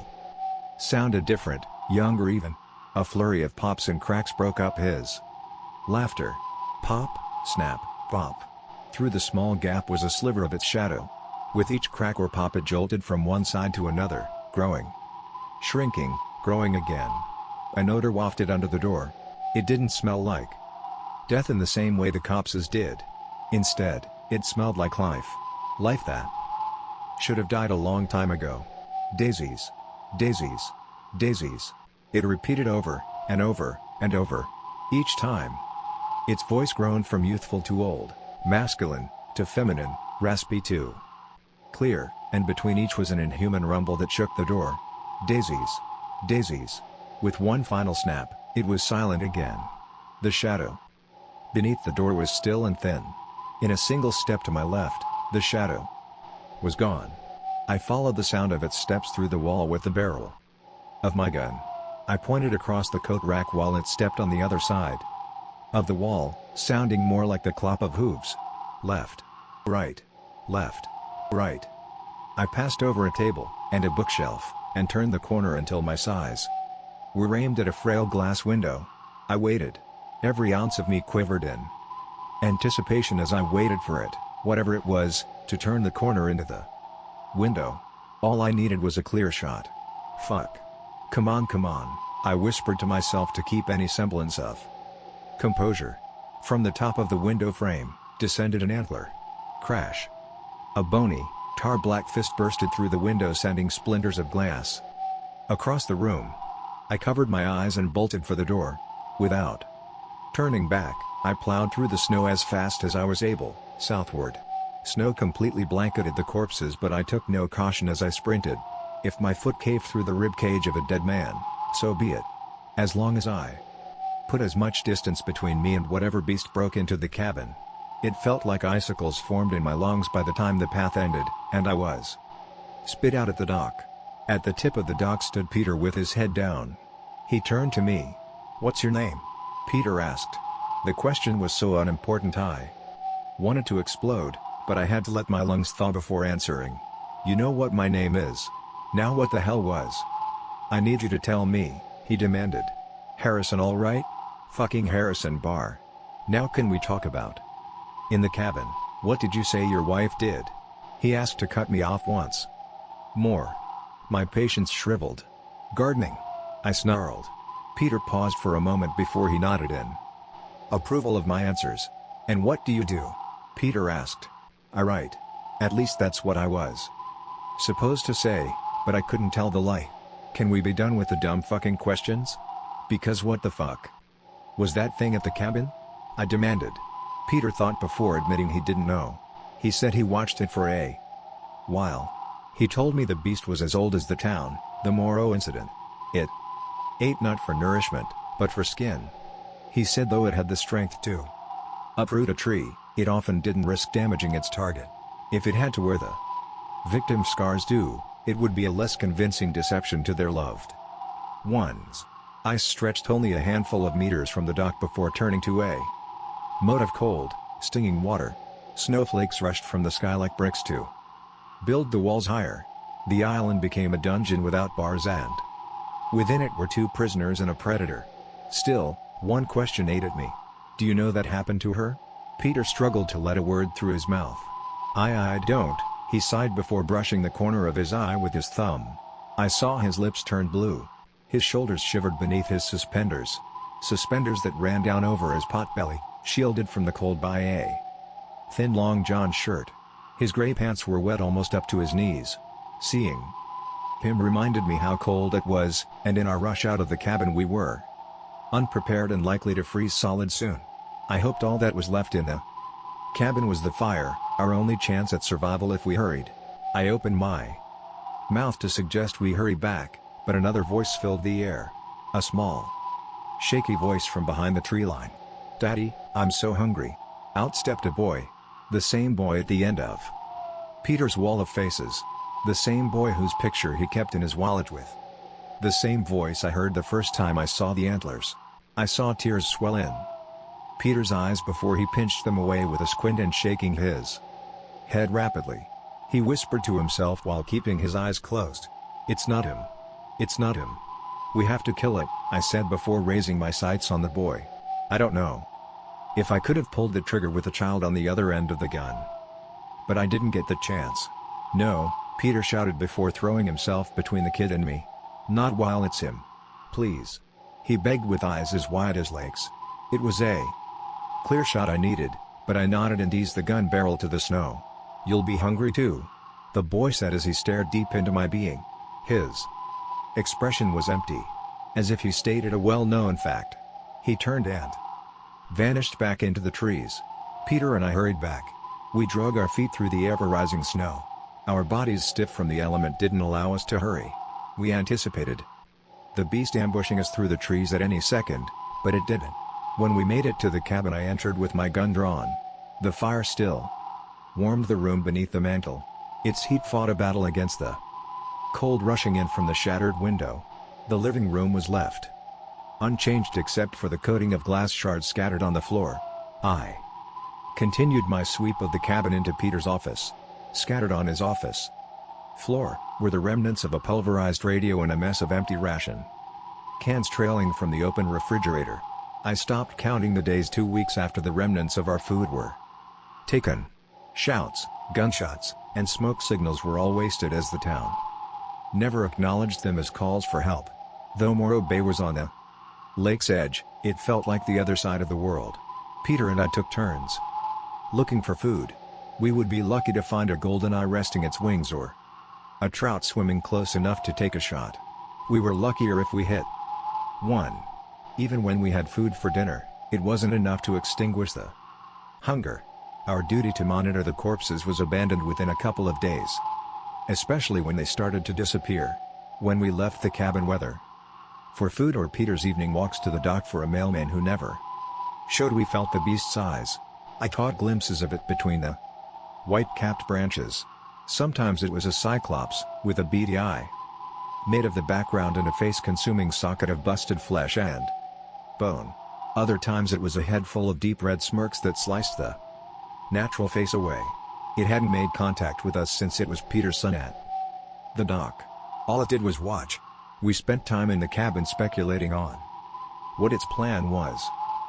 S1: sounded different, younger even. A flurry of pops and cracks broke up his laughter. Pop, snap, pop. Through the small gap was a sliver of its shadow. With each crack or pop it jolted from one side to another, growing, shrinking, growing again. An odor wafted under the door. It didn't smell like death in the same way the corpses did. Instead, it smelled like life. Life that should have died a long time ago. Daisies. Daisies. Daisies. It repeated over, and over, and over. Each time. Its voice groaned from youthful to old, masculine, to feminine, raspy to clear, and between each was an inhuman rumble that shook the door. Daisies. Daisies. With one final snap, it was silent again. The shadow beneath the door was still and thin. In a single step to my left, the shadow was gone. I followed the sound of its steps through the wall with the barrel of my gun. I pointed across the coat rack while it stepped on the other side of the wall, sounding more like the clop of hooves. Left. Right. Left. Right. I passed over a table, and a bookshelf, and turned the corner until my sighs were aimed at a frail glass window. I waited. Every ounce of me quivered in anticipation as I waited for it, whatever it was, to turn the corner into the window. All I needed was a clear shot. Fuck. Come on, I whispered to myself to keep any semblance of composure. From the top of the window frame, descended an antler. Crash. A bony, tar-black fist bursted through the window, sending splinters of glass across the room. I covered my eyes and bolted for the door. Without turning back, I plowed through the snow as fast as I was able, southward. Snow completely blanketed the corpses, but I took no caution as I sprinted. If my foot caved through the ribcage of a dead man, so be it. As long as I put as much distance between me and whatever beast broke into the cabin. It felt like icicles formed in my lungs by the time the path ended, and I was spit out at the dock. At the tip of the dock stood Peter with his head down. He turned to me. "What's your name?" Peter asked. The question was so unimportant I wanted to explode, but I had to let my lungs thaw before answering. "You know what my name is." "Now what the hell was?" "I need you to tell me," he demanded. "Harrison, all right?" "Fucking Harrison Barr. Now can we talk about in the cabin, what did you say your wife did?" He asked to cut me off once more. My patience shriveled. "Gardening," I snarled. Peter paused for a moment before he nodded in approval of my answers. "And what do you do?" Peter asked. "I write. At least that's what I was supposed to say, but I couldn't tell the lie. Can we be done with the dumb fucking questions? Because what the fuck was that thing at the cabin?" I demanded. Peter thought before admitting he didn't know. He said he watched it for a while. He told me the beast was as old as the town, the Moreau incident. It ate not for nourishment, but for skin. He said though it had the strength to uproot a tree, it often didn't risk damaging its target. If it had to wear the victim's scars do, it would be a less convincing deception to their loved ones. I stretched only a handful of meters from the dock before turning to a moat of cold, stinging water. Snowflakes rushed from the sky like bricks to build the walls higher. The island became a dungeon without bars, and within it were two prisoners and a predator. Still, one question ate at me. "Do you know that happened to her?" Peter struggled to let a word through his mouth. I don't," he sighed before brushing the corner of his eye with his thumb. I saw his lips turn blue. His shoulders shivered beneath his suspenders. Suspenders that ran down over his potbelly, shielded from the cold by a thin long john shirt. His gray pants were wet almost up to his knees. Seeing him reminded me how cold it was, and in our rush out of the cabin we were unprepared and likely to freeze solid soon. I hoped all that was left in the cabin was the fire, our only chance at survival if we hurried. I opened my mouth to suggest we hurry back, but another voice filled the air. A small, shaky voice from behind the tree line. "Daddy, I'm so hungry." Out stepped a boy. The same boy at the end of Peter's wall of faces. The same boy whose picture he kept in his wallet with. The same voice I heard the first time I saw the antlers. I saw tears swell in Peter's eyes before he pinched them away with a squint and shaking his head rapidly. He whispered to himself while keeping his eyes closed. "It's not him. It's not him. We have to kill it," I said before raising my sights on the boy. I don't know if I could have pulled the trigger with a child on the other end of the gun. But I didn't get the chance. "No," Peter shouted before throwing himself between the kid and me. "Not while it's him. Please." He begged with eyes as wide as lakes. It was a clear shot I needed, but I nodded and eased the gun barrel to the snow. "You'll be hungry too," the boy said as he stared deep into my being. His expression was empty, as if he stated a well-known fact. He turned and vanished back into the trees. Peter and I hurried back. We drug our feet through the ever-rising snow. Our bodies stiff from the element didn't allow us to hurry. We anticipated the beast ambushing us through the trees at any second, but it didn't. When we made it to the cabin, I entered with my gun drawn. The fire still warmed the room beneath the mantel. Its heat fought a battle against the cold rushing in from the shattered window. The living room was left unchanged except for the coating of glass shards scattered on the floor. I continued my sweep of the cabin into Peter's office. Scattered on his office floor were the remnants of a pulverized radio and a mess of empty ration cans trailing from the open refrigerator. I stopped counting the days 2 weeks after the remnants of our food were taken. Shouts, gunshots, and smoke signals were all wasted as the town never acknowledged them as calls for help. Though Morro Bay was on the lake's edge, it felt like the other side of the world. Peter and I took turns looking for food. We would be lucky to find a goldeneye resting its wings or a trout swimming close enough to take a shot. We were luckier if we hit one. Even when we had food for dinner, it wasn't enough to extinguish the hunger. Our duty to monitor the corpses was abandoned within a couple of days, especially when they started to disappear. When we left the cabin, whether for food or Peter's evening walks to the dock for a mailman who never showed, we felt the beast's eyes. I caught glimpses of it between the white-capped branches. Sometimes it was a cyclops, with a beady eye made of the background and a face-consuming socket of busted flesh and bone. Other times it was a head full of deep red smirks that sliced the natural face away. It hadn't made contact with us since it was Peter's son at the dock. All it did was watch. We spent time in the cabin speculating on what its plan was.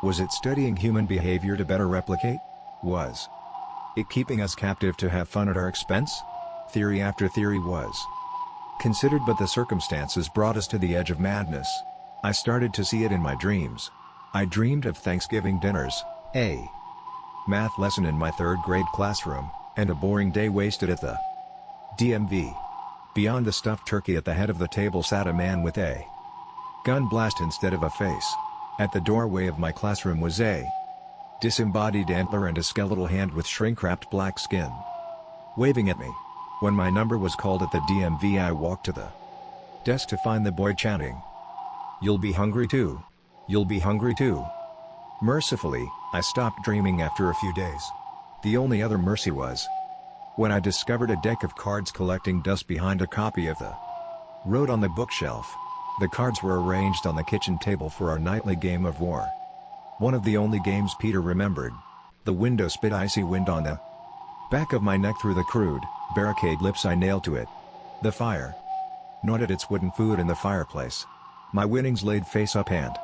S1: Was it studying human behavior to better replicate? Was it keeping us captive to have fun at our expense? Theory after theory was considered, but the circumstances brought us to the edge of madness. I started to see it in my dreams. I dreamed of Thanksgiving dinners, a math lesson in my third grade classroom, and a boring day wasted at the DMV. Beyond the stuffed turkey at the head of the table sat a man with a gun blast instead of a face. At the doorway of my classroom was a disembodied antler and a skeletal hand with shrink-wrapped black skin waving at me. When my number was called at the DMV, I walked to the desk to find the boy chanting, "You'll be hungry too. You'll be hungry too." Mercifully, I stopped dreaming after a few days. The only other mercy was when I discovered a deck of cards collecting dust behind a copy of The Road on the bookshelf. The cards were arranged on the kitchen table for our nightly game of war. One of the only games Peter remembered. The window spit icy wind on the back of my neck through the crude, barricade lips I nailed to it. The fire gnawed at its wooden food in the fireplace. My winnings laid face up and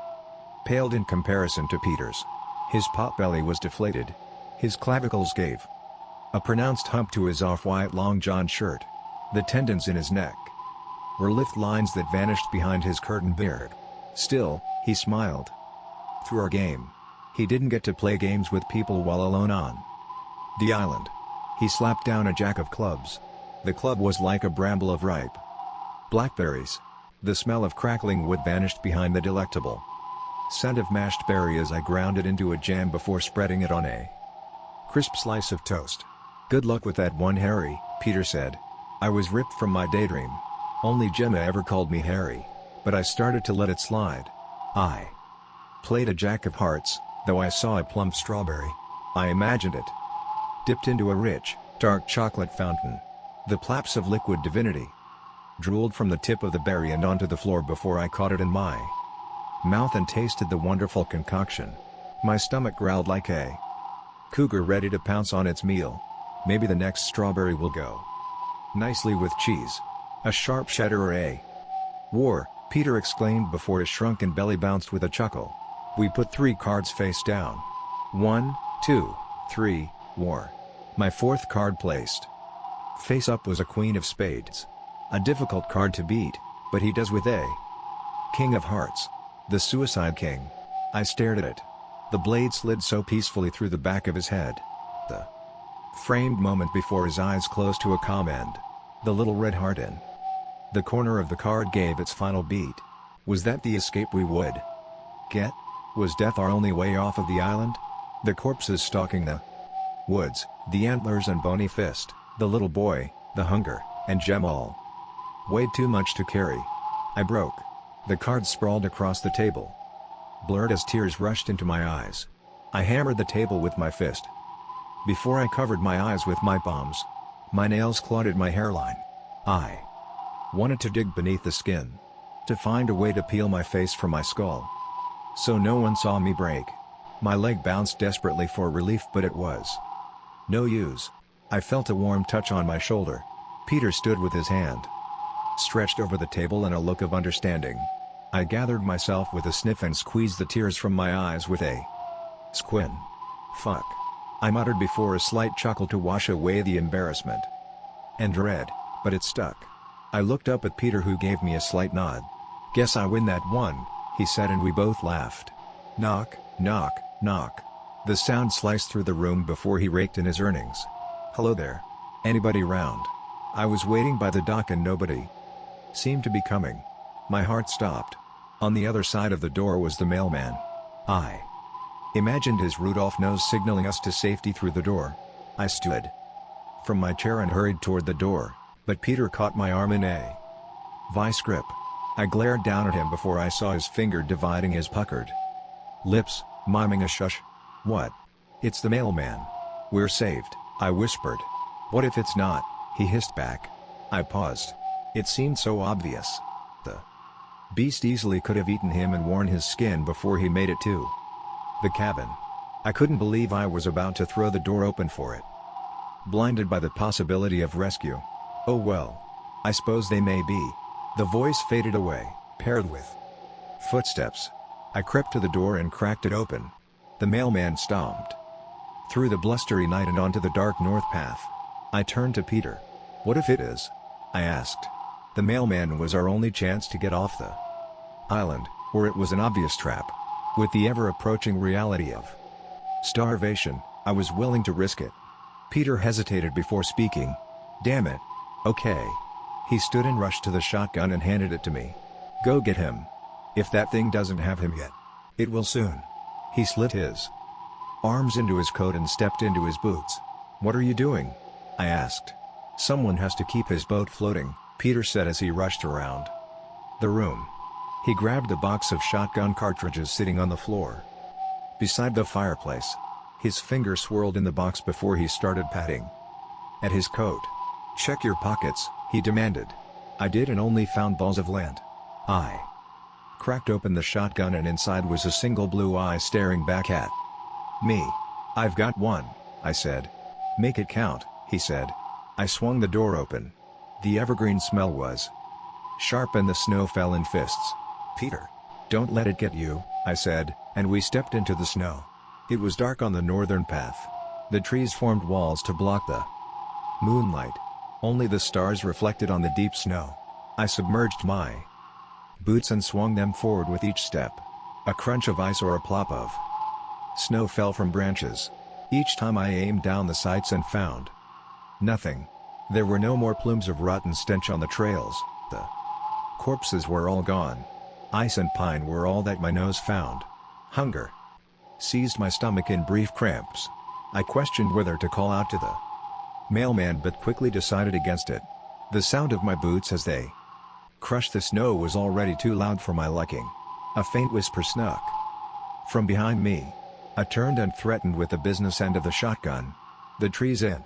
S1: paled in comparison to Peter's. His potbelly was deflated. His clavicles gave a pronounced hump to his off-white long john shirt. The tendons in his neck were lift lines that vanished behind his curtained beard. Still, he smiled through our game. He didn't get to play games with people while alone on the island. He slapped down a jack of clubs. The club was like a bramble of ripe blackberries. The smell of crackling wood vanished behind the delectable scent of mashed berry as I ground it into a jam before spreading it on a crisp slice of toast. "Good luck with that one, Harry," Peter said. I was ripped from my daydream. Only Gemma ever called me Harry, but I started to let it slide. I played a jack of hearts, though I saw a plump strawberry. I imagined it dipped into a rich Dark chocolate fountain. The plaps of liquid divinity drooled from the tip of the berry and onto the floor before I caught it in my mouth and tasted the wonderful concoction. My stomach growled like a cougar ready to pounce on its meal. Maybe the next strawberry will go nicely with cheese. A sharp cheddar or a war, Peter exclaimed before his shrunken belly bounced with a chuckle. We put 3 cards face down. 1, 2, 3, war. My 4th card placed face up was a queen of spades. A difficult card to beat, but he does with a king of hearts. The suicide king. I stared at it. The blade slid so peacefully through the back of his head. The framed moment before his eyes closed to a calm end. The little red heart in the corner of the card gave its final beat. Was that the escape we would get? Was death our only way off of the island? The corpses stalking the woods, the antlers and bony fist, the little boy, the hunger, and Jamal. Weighed too much to carry. I broke. The cards sprawled across the table, blurred as tears rushed into my eyes. I hammered the table with my fist. Before I covered my eyes with my palms, my nails clawed at my hairline. I wanted to dig beneath the skin, to find a way to peel my face from my skull, so no one saw me break. My leg bounced desperately for relief, but it was no use. I felt a warm touch on my shoulder. Peter stood with his hand stretched over the table and a look of understanding. I gathered myself with a sniff and squeezed the tears from my eyes with a squint. Fuck. I muttered before a slight chuckle to wash away the embarrassment and dread, but it stuck. I looked up at Peter, who gave me a slight nod. Guess I win that one, he said, and we both laughed. Knock, knock, knock. The sound sliced through the room before he raked in his earnings. Hello there. Anybody round? I was waiting by the dock and nobody seemed to be coming. My heart stopped. On the other side of the door was the mailman. I imagined his Rudolph nose signaling us to safety through the door. I stood from my chair and hurried toward the door, but Peter caught my arm in a vice grip. I glared down at him before I saw his finger dividing his puckered lips, miming a shush. What? It's the mailman. We're saved, I whispered. What if it's not? He hissed back. I paused. It seemed so obvious. The beast easily could have eaten him and worn his skin before he made it to the cabin. I couldn't believe I was about to throw the door open for it, blinded by the possibility of rescue. Oh well. I suppose they may be. The voice faded away, paired with footsteps. I crept to the door and cracked it open. The mailman stomped through the blustery night and onto the dark north path. I turned to Peter. What if it is? I asked. The mailman was our only chance to get off the island, or it was an obvious trap. With the ever-approaching reality of starvation, I was willing to risk it. Peter hesitated before speaking. Damn it. Okay. He stood and rushed to the shotgun and handed it to me. Go get him. If that thing doesn't have him yet, it will soon. He slid his arms into his coat and stepped into his boots. What are you doing? I asked. Someone has to keep his boat floating, Peter said as he rushed around the room. He grabbed a box of shotgun cartridges sitting on the floor beside the fireplace. His finger swirled in the box before he started patting at his coat. Check your pockets, he demanded. I did and only found balls of lint. I cracked open the shotgun and inside was a single blue eye staring back at me. I've got one, I said. Make it count, he said. I swung the door open. The evergreen smell was sharp and the snow fell in fists. Peter, don't let it get you, I said, and we stepped into the snow. It was dark on the northern path. The trees formed walls to block the moonlight. Only the stars reflected on the deep snow. I submerged my boots and swung them forward with each step. A crunch of ice or a plop of snow fell from branches. Each time I aimed down the sights and found nothing. There were no more plumes of rotten stench on the trails. The corpses were all gone. Ice and pine were all that my nose found. Hunger seized my stomach in brief cramps. I questioned whether to call out to the mailman but quickly decided against it. The sound of my boots as they crushed the snow was already too loud for my liking. A faint whisper snuck from behind me. I turned and threatened with the business end of the shotgun. The trees in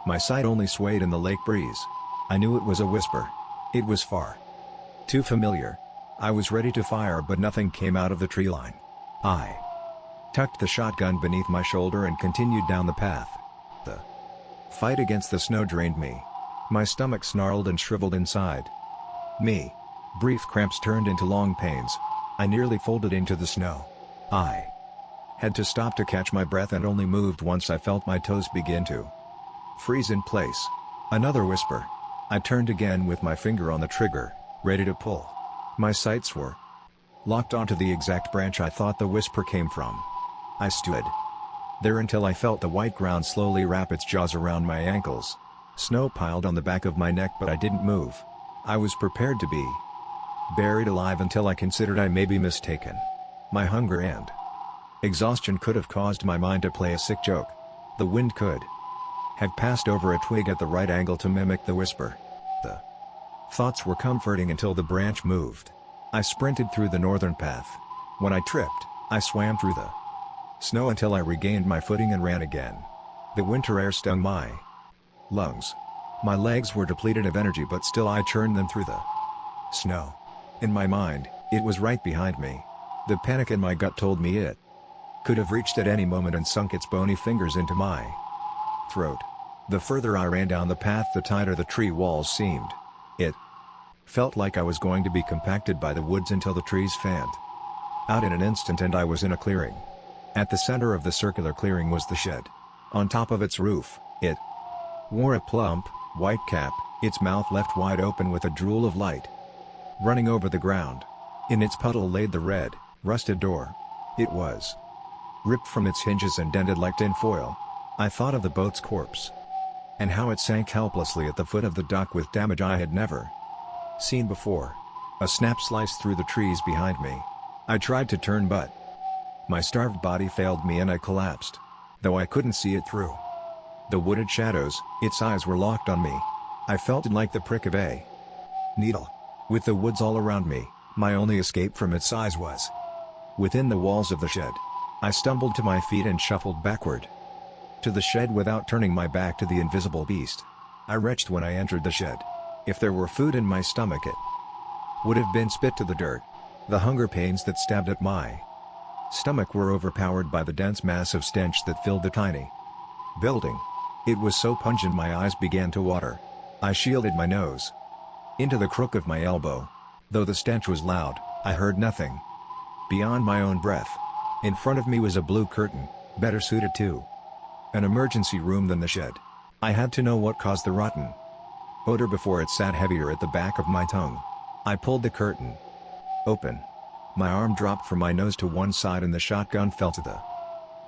S1: My sight only swayed in the lake breeze. I knew it was a whisper. It was far too familiar. I was ready to fire, but nothing came out of the tree line. I tucked the shotgun beneath my shoulder and continued down the path. The fight against the snow drained me. My stomach snarled and shriveled inside me. Brief cramps turned into long pains. I nearly folded into the snow. I had to stop to catch my breath and only moved once I felt my toes begin to freeze in place. Another whisper. I turned again with my finger on the trigger, ready to pull. My sights were locked onto the exact branch I thought the whisper came from. I stood there until I felt the white ground slowly wrap its jaws around my ankles. Snow piled on the back of my neck, but I didn't move. I was prepared to be buried alive until I considered I may be mistaken. My hunger and exhaustion could have caused my mind to play a sick joke. The wind could have passed over a twig at the right angle to mimic the whisper. The thoughts were comforting until the branch moved. I sprinted through the northern path. When I tripped, I swam through the snow until I regained my footing and ran again. The winter air stung my lungs. My legs were depleted of energy, but still I churned them through the snow. In my mind, it was right behind me. The panic in my gut told me it could have reached at any moment and sunk its bony fingers into my throat. The further I ran down the path, the tighter the tree walls seemed. It felt like I was going to be compacted by the woods until the trees fanned out in an instant and I was in a clearing. At the center of the circular clearing was the shed. On top of its roof, it wore a plump, white cap, its mouth left wide open with a drool of light running over the ground. In its puddle laid the red, rusted door. It was ripped from its hinges and dented like tin foil. I thought of the boat's corpse and how it sank helplessly at the foot of the dock with damage I had never seen before. A snap sliced through the trees behind me. I tried to turn, but my starved body failed me and I collapsed, though I couldn't see it through the wooded shadows. Its eyes were locked on me. I felt like the prick of a needle. With the woods all around me, my only escape from its eyes was within the walls of the shed. I stumbled to my feet and shuffled backward to the shed without turning my back to the invisible beast. I retched when I entered the shed. If there were food in my stomach, it would have been spit to the dirt. The hunger pains that stabbed at my stomach were overpowered by the dense mass of stench that filled the tiny building. It was so pungent my eyes began to water. I shielded my nose into the crook of my elbow. Though the stench was loud, I heard nothing beyond my own breath. In front of me was a blue curtain, better suited to an emergency room than the shed. I had to know what caused the rotten odor before it sat heavier at the back of my tongue. I pulled the curtain open. My arm dropped from my nose to one side and the shotgun fell to the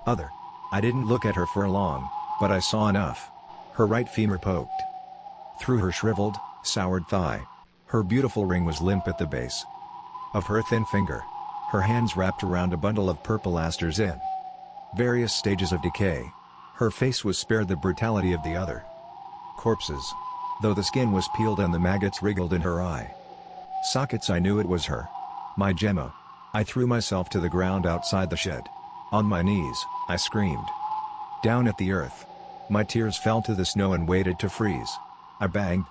S1: other. I didn't look at her for long, but I saw enough. Her right femur poked through her shriveled, soured thigh. Her beautiful ring was limp at the base of her thin finger. Her hands wrapped around a bundle of purple asters in various stages of decay. Her face was spared the brutality of the other corpses. Though the skin was peeled and the maggots wriggled in her eye sockets, I knew it was her. My Gemma. I threw myself to the ground outside the shed. On my knees, I screamed down at the earth. My tears fell to the snow and waited to freeze. I banged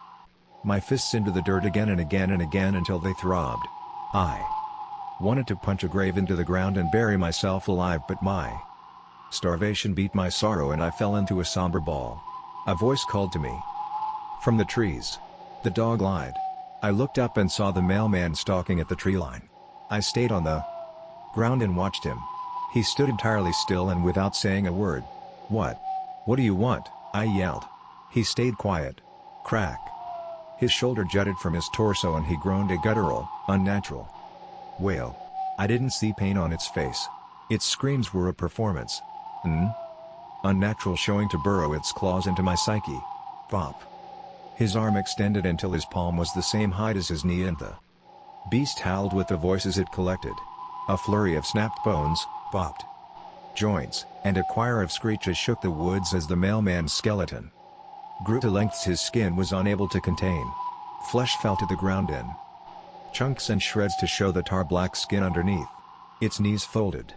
S1: my fists into the dirt again and again and again until they throbbed. I wanted to punch a grave into the ground and bury myself alive, but my starvation beat my sorrow and I fell into a somber ball. A voice called to me from the trees. The dog lied. I looked up and saw the mailman stalking at the tree line. I stayed on the ground and watched him. He stood entirely still and without saying a word. What do you want?" I yelled. He stayed quiet. Crack. His shoulder jutted from his torso and he groaned a guttural, unnatural wail. I didn't see pain on its face. Its screams were a performance. Unnatural, showing to burrow its claws into my psyche. Pop. His arm extended until his palm was the same height as his knee and the beast howled with the voices it collected. A flurry of snapped bones, popped joints, and a choir of screeches shook the woods as the mailman's skeleton grew to lengths his skin was unable to contain. Flesh fell to the ground in chunks and shreds to show the tar-black skin underneath. Its knees folded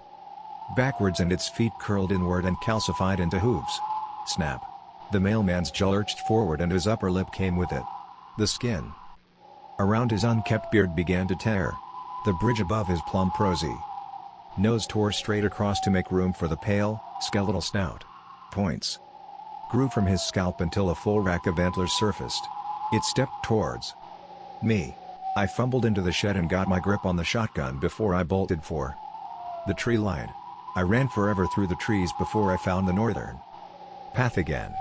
S1: backwards and its feet curled inward and calcified into hooves. Snap. The mailman's jaw lurched forward and his upper lip came with it. The skin around his unkempt beard began to tear. The bridge above his plump rosy nose tore straight across to make room for the pale, skeletal snout. Points grew from his scalp until a full rack of antlers surfaced. It stepped towards me. I fumbled into the shed and got my grip on the shotgun before I bolted for the tree line. I ran forever through the trees before I found the northern path again.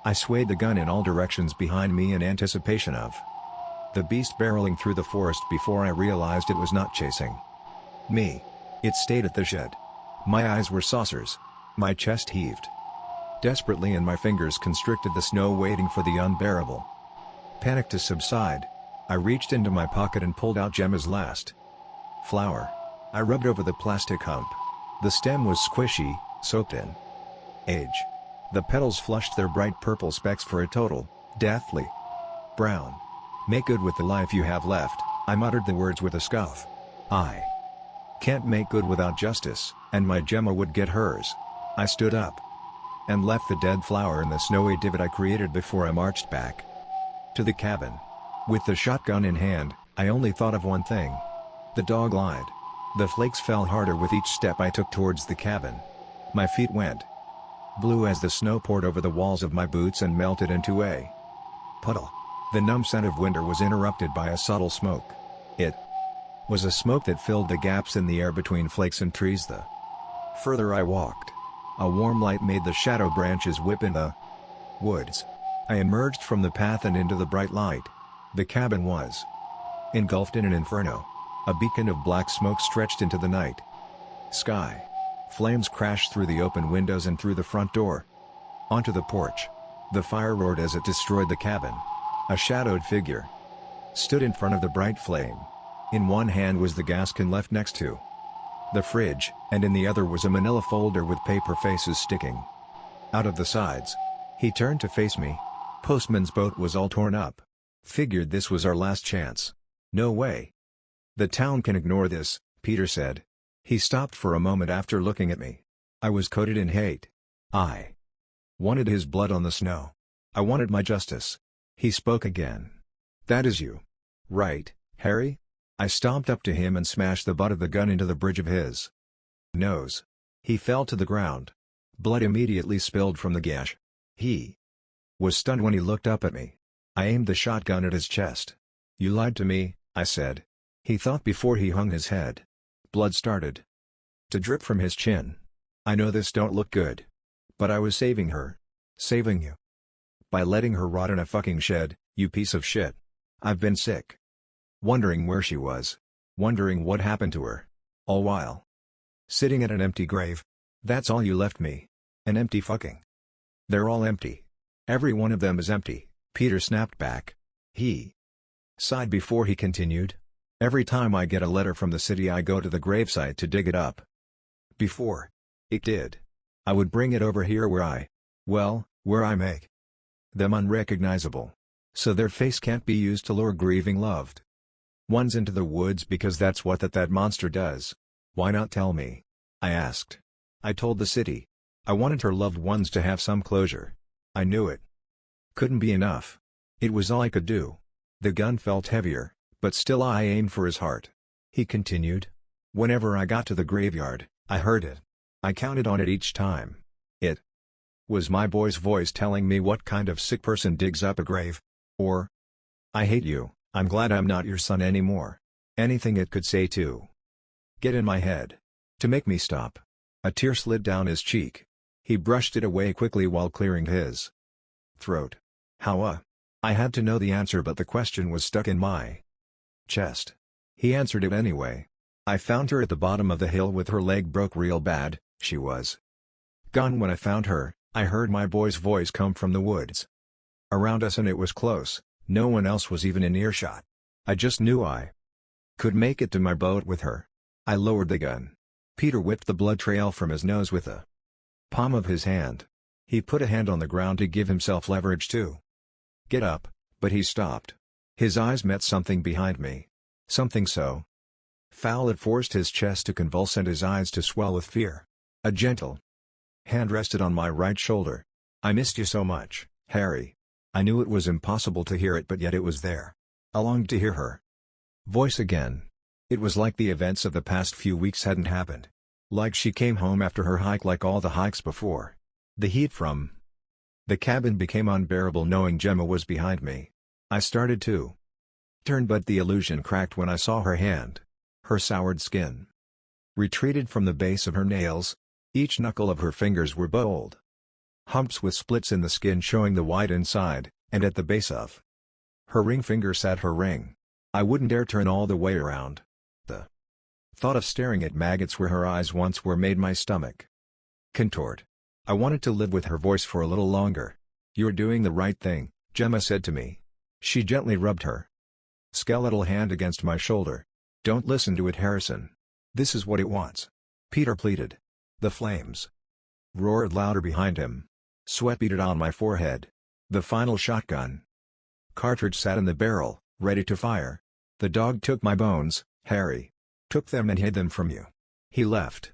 S1: I swayed the gun in all directions behind me in anticipation of the beast barreling through the forest before I realized it was not chasing me. It stayed at the shed. My eyes were saucers. My chest heaved desperately and my fingers constricted the snow waiting for the unbearable panic to subside. I reached into my pocket and pulled out Gemma's last flower. I rubbed over the plastic hump. The stem was squishy, soaked in age. The petals flushed their bright purple specks for a total, deathly brown. "Make good with the life you have left," I muttered the words with a scoff. "I can't make good without justice, and my Gemma would get hers." I stood up and left the dead flower in the snowy divot I created before I marched back to the cabin. With the shotgun in hand, I only thought of one thing. The dog lied. The flakes fell harder with each step I took towards the cabin. My feet went blue as the snow poured over the walls of my boots and melted into a puddle. The numb scent of winter was interrupted by a subtle smoke. It was a smoke that filled the gaps in the air between flakes and trees. The further I walked, a warm light made the shadow branches whip in the woods. I emerged from the path and into the bright light. The cabin was engulfed in an inferno. A beacon of black smoke stretched into the night sky. Flames crashed through the open windows and through the front door onto the porch. The fire roared as it destroyed the cabin. A shadowed figure stood in front of the bright flame. In one hand was the gas can left next to the fridge, and in the other was a manila folder with paper faces sticking out of the sides. He turned to face me. Postman's boat was all torn up. Figured this was our last chance. "No way. The town can ignore this," Peter said. He stopped for a moment after looking at me. I was coated in hate. I wanted his blood on the snow. I wanted my justice. He spoke again. "That is you. Right, Harry?" I stomped up to him and smashed the butt of the gun into the bridge of his nose. He fell to the ground. Blood immediately spilled from the gash. He was stunned when he looked up at me. I aimed the shotgun at his chest. "You lied to me," I said. He thought before he hung his head. Blood started to drip from his chin. "I know this don't look good. But I was saving her. Saving you. By letting her rot in a fucking shed, you piece of shit. I've been sick. Wondering where she was. Wondering what happened to her. All while sitting at an empty grave. That's all you left me. An empty fucking. They're all empty. Every one of them is empty," Peter snapped back. He sighed before he continued. "Every time I get a letter from the city I go to the gravesite to dig it up. Before it did, I would bring it over here where I make them unrecognizable. So their face can't be used to lure grieving loved ones into the woods because that's what that monster does." "Why not tell me?" I asked. "I told the city. I wanted her loved ones to have some closure. I knew it couldn't be enough. It was all I could do." The gun felt heavier, but still I aimed for his heart. He continued. "Whenever I got to the graveyard, I heard it. I counted on it each time. It was my boy's voice telling me what kind of sick person digs up a grave. Or, 'I hate you, I'm glad I'm not your son anymore.' Anything it could say to get in my head. To make me stop." A tear slid down his cheek. He brushed it away quickly while clearing his throat. "How?" I had to know the answer, but the question was stuck in my chest. He answered it anyway. "I found her at the bottom of the hill with her leg broke real bad. She was gone when I found her. I heard my boy's voice come from the woods around us and it was close. No one else was even in earshot. I just knew I could make it to my boat with her." I lowered the gun. Peter whipped the blood trail from his nose with the palm of his hand. He put a hand on the ground to give himself leverage to get up, but he stopped. His eyes met something behind me. Something so foul it forced his chest to convulse and his eyes to swell with fear. A gentle hand rested on my right shoulder. I missed you so much, Harry. I knew it was impossible to hear it, but yet it was there. I longed to hear her voice again. It was like the events of the past few weeks hadn't happened. Like she came home after her hike like all the hikes before. The heat from the cabin became unbearable knowing Gemma was behind me. I started to turn, but the illusion cracked when I saw her hand. Her soured skin retreated from the base of her nails. Each knuckle of her fingers were bold humps with splits in the skin showing the white inside, and at the base of her ring finger sat her ring. I wouldn't dare turn all the way around. The thought of staring at maggots where her eyes once were made my stomach contort. I wanted to live with her voice for a little longer. "You're doing the right thing," Gemma said to me. She gently rubbed her skeletal hand against my shoulder. "Don't listen to it, Harrison. This is what it wants," Peter pleaded. The flames roared louder behind him. Sweat beaded on my forehead. The final shotgun cartridge sat in the barrel, ready to fire. "The dog took my bones, Harry. Took them and hid them from you. He left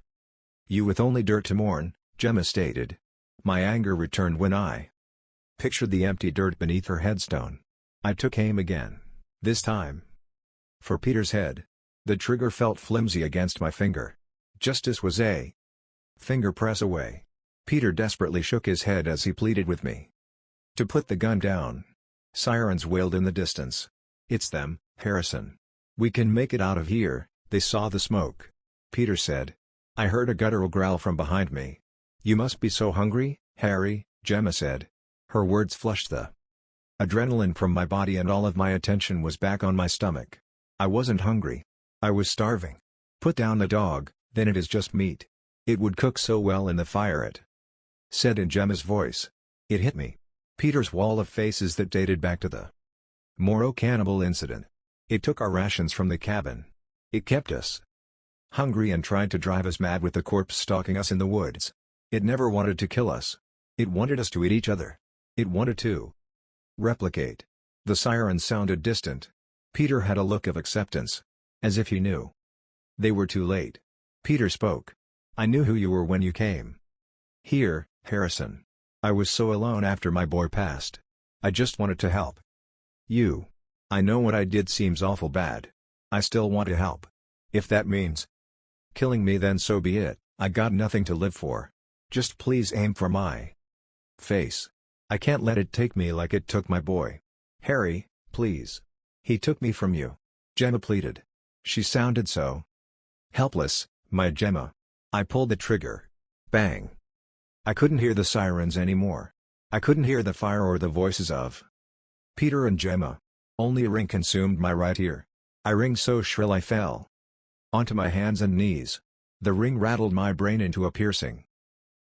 S1: you with only dirt to mourn," Gemma stated. My anger returned when I pictured the empty dirt beneath her headstone. I took aim again, this time for Peter's head. The trigger felt flimsy against my finger. Justice was a finger press away. Peter desperately shook his head as he pleaded with me to put the gun down. Sirens wailed in the distance. "It's them, Harrison. We can make it out of here, they saw the smoke," Peter said. I heard a guttural growl from behind me. "You must be so hungry, Harry," Gemma said. Her words flushed the adrenaline from my body and all of my attention was back on my stomach. I wasn't hungry. I was starving. "Put down the dog, then it is just meat. It would cook so well in the fire," it said in Gemma's voice. It hit me. Peter's wall of faces that dated back to the Moro cannibal incident. It took our rations from the cabin. It kept us hungry and tried to drive us mad with the corpse stalking us in the woods. It never wanted to kill us. It wanted us to eat each other. It wanted to replicate. The sirens sounded distant. Peter had a look of acceptance. As if he knew. They were too late. Peter spoke. "I knew who you were when you came here, Harrison. I was so alone after my boy passed. I just wanted to help you. I know what I did seems awful bad. I still want to help. If that means killing me, then so be it. I got nothing to live for. Just please aim for my face. I can't let it take me like it took my boy. Harry, please. He took me from you," Gemma pleaded. She sounded so helpless, my Gemma. I pulled the trigger. Bang. I couldn't hear the sirens anymore. I couldn't hear the fire or the voices of Peter and Gemma. Only a ring consumed my right ear. A ring so shrill I fell onto my hands and knees. The ring rattled my brain into a piercing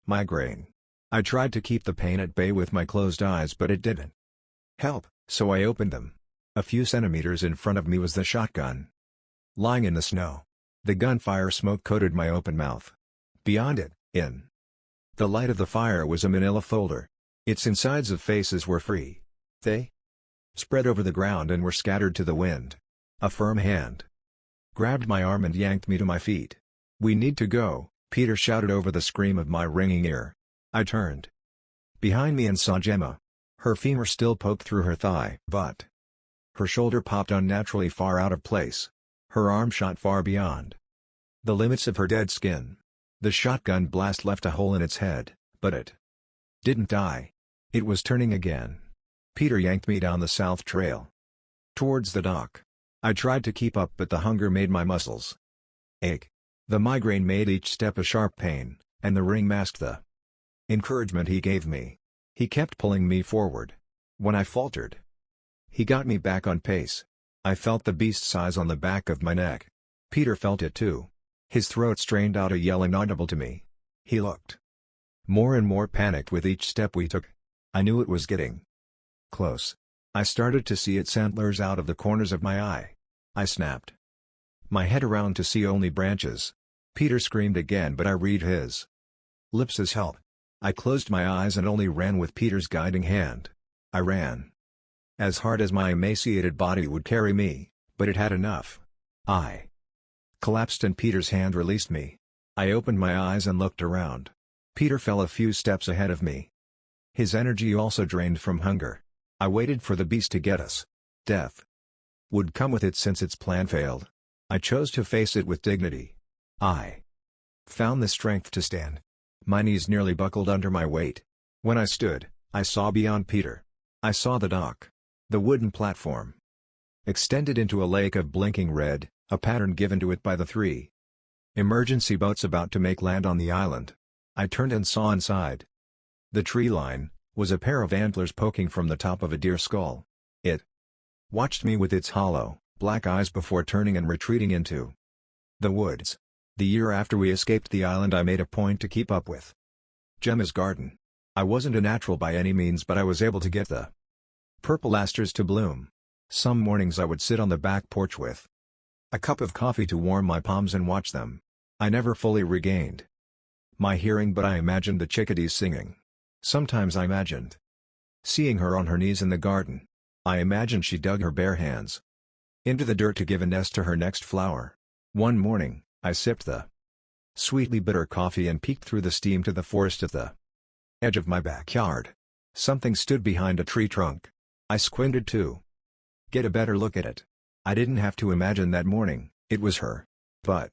S1: migraine. I tried to keep the pain at bay with my closed eyes, but it didn't help, so I opened them. A few centimeters in front of me was the shotgun, lying in the snow. The gunfire smoke coated my open mouth. Beyond it, in the light of the fire, was a manila folder. Its insides of faces were free. They spread over the ground and were scattered to the wind. A firm hand grabbed my arm and yanked me to my feet. "We need to go," Peter shouted over the scream of my ringing ear. I turned behind me and saw Gemma. Her femur still poked through her thigh, but her shoulder popped unnaturally far out of place. Her arm shot far beyond the limits of her dead skin. The shotgun blast left a hole in its head, but it didn't die. It was turning again. Peter yanked me down the south trail towards the dock. I tried to keep up, but the hunger made my muscles ache. The migraine made each step a sharp pain, and the ring masked the encouragement he gave me. He kept pulling me forward. When I faltered, he got me back on pace. I felt the beast's eyes on the back of my neck. Peter felt it too. His throat strained out a yell inaudible to me. He looked more and more panicked with each step we took. I knew it was getting close. I started to see its antlers out of the corners of my eye. I snapped my head around to see only branches. Peter screamed again, but I read his lips as help. I closed my eyes and only ran with Peter's guiding hand. I ran as hard as my emaciated body would carry me, but it had enough. I collapsed and Peter's hand released me. I opened my eyes and looked around. Peter fell a few steps ahead of me. His energy also drained from hunger. I waited for the beast to get us. Death would come with it since its plan failed. I chose to face it with dignity. I found the strength to stand. My knees nearly buckled under my weight. When I stood, I saw beyond Peter. I saw the dock. The wooden platform extended into a lake of blinking red, a pattern given to it by the 3 emergency boats about to make land on the island. I turned and saw inside. The tree line was a pair of antlers poking from the top of a deer skull. It watched me with its hollow, black eyes before turning and retreating into the woods. The year after we escaped the island, I made a point to keep up with Gemma's garden. I wasn't a natural by any means, but I was able to get the purple asters to bloom. Some mornings I would sit on the back porch with a cup of coffee to warm my palms and watch them. I never fully regained my hearing, but I imagined the chickadees singing. Sometimes I imagined seeing her on her knees in the garden. I imagined she dug her bare hands into the dirt to give a nest to her next flower. One morning, I sipped the sweetly bitter coffee and peeked through the steam to the forest at the edge of my backyard. Something stood behind a tree trunk. I squinted to get a better look at it. I didn't have to imagine that morning, it was her. But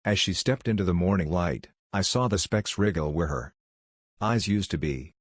S1: as she stepped into the morning light, I saw the specks wriggle where her eyes used to be.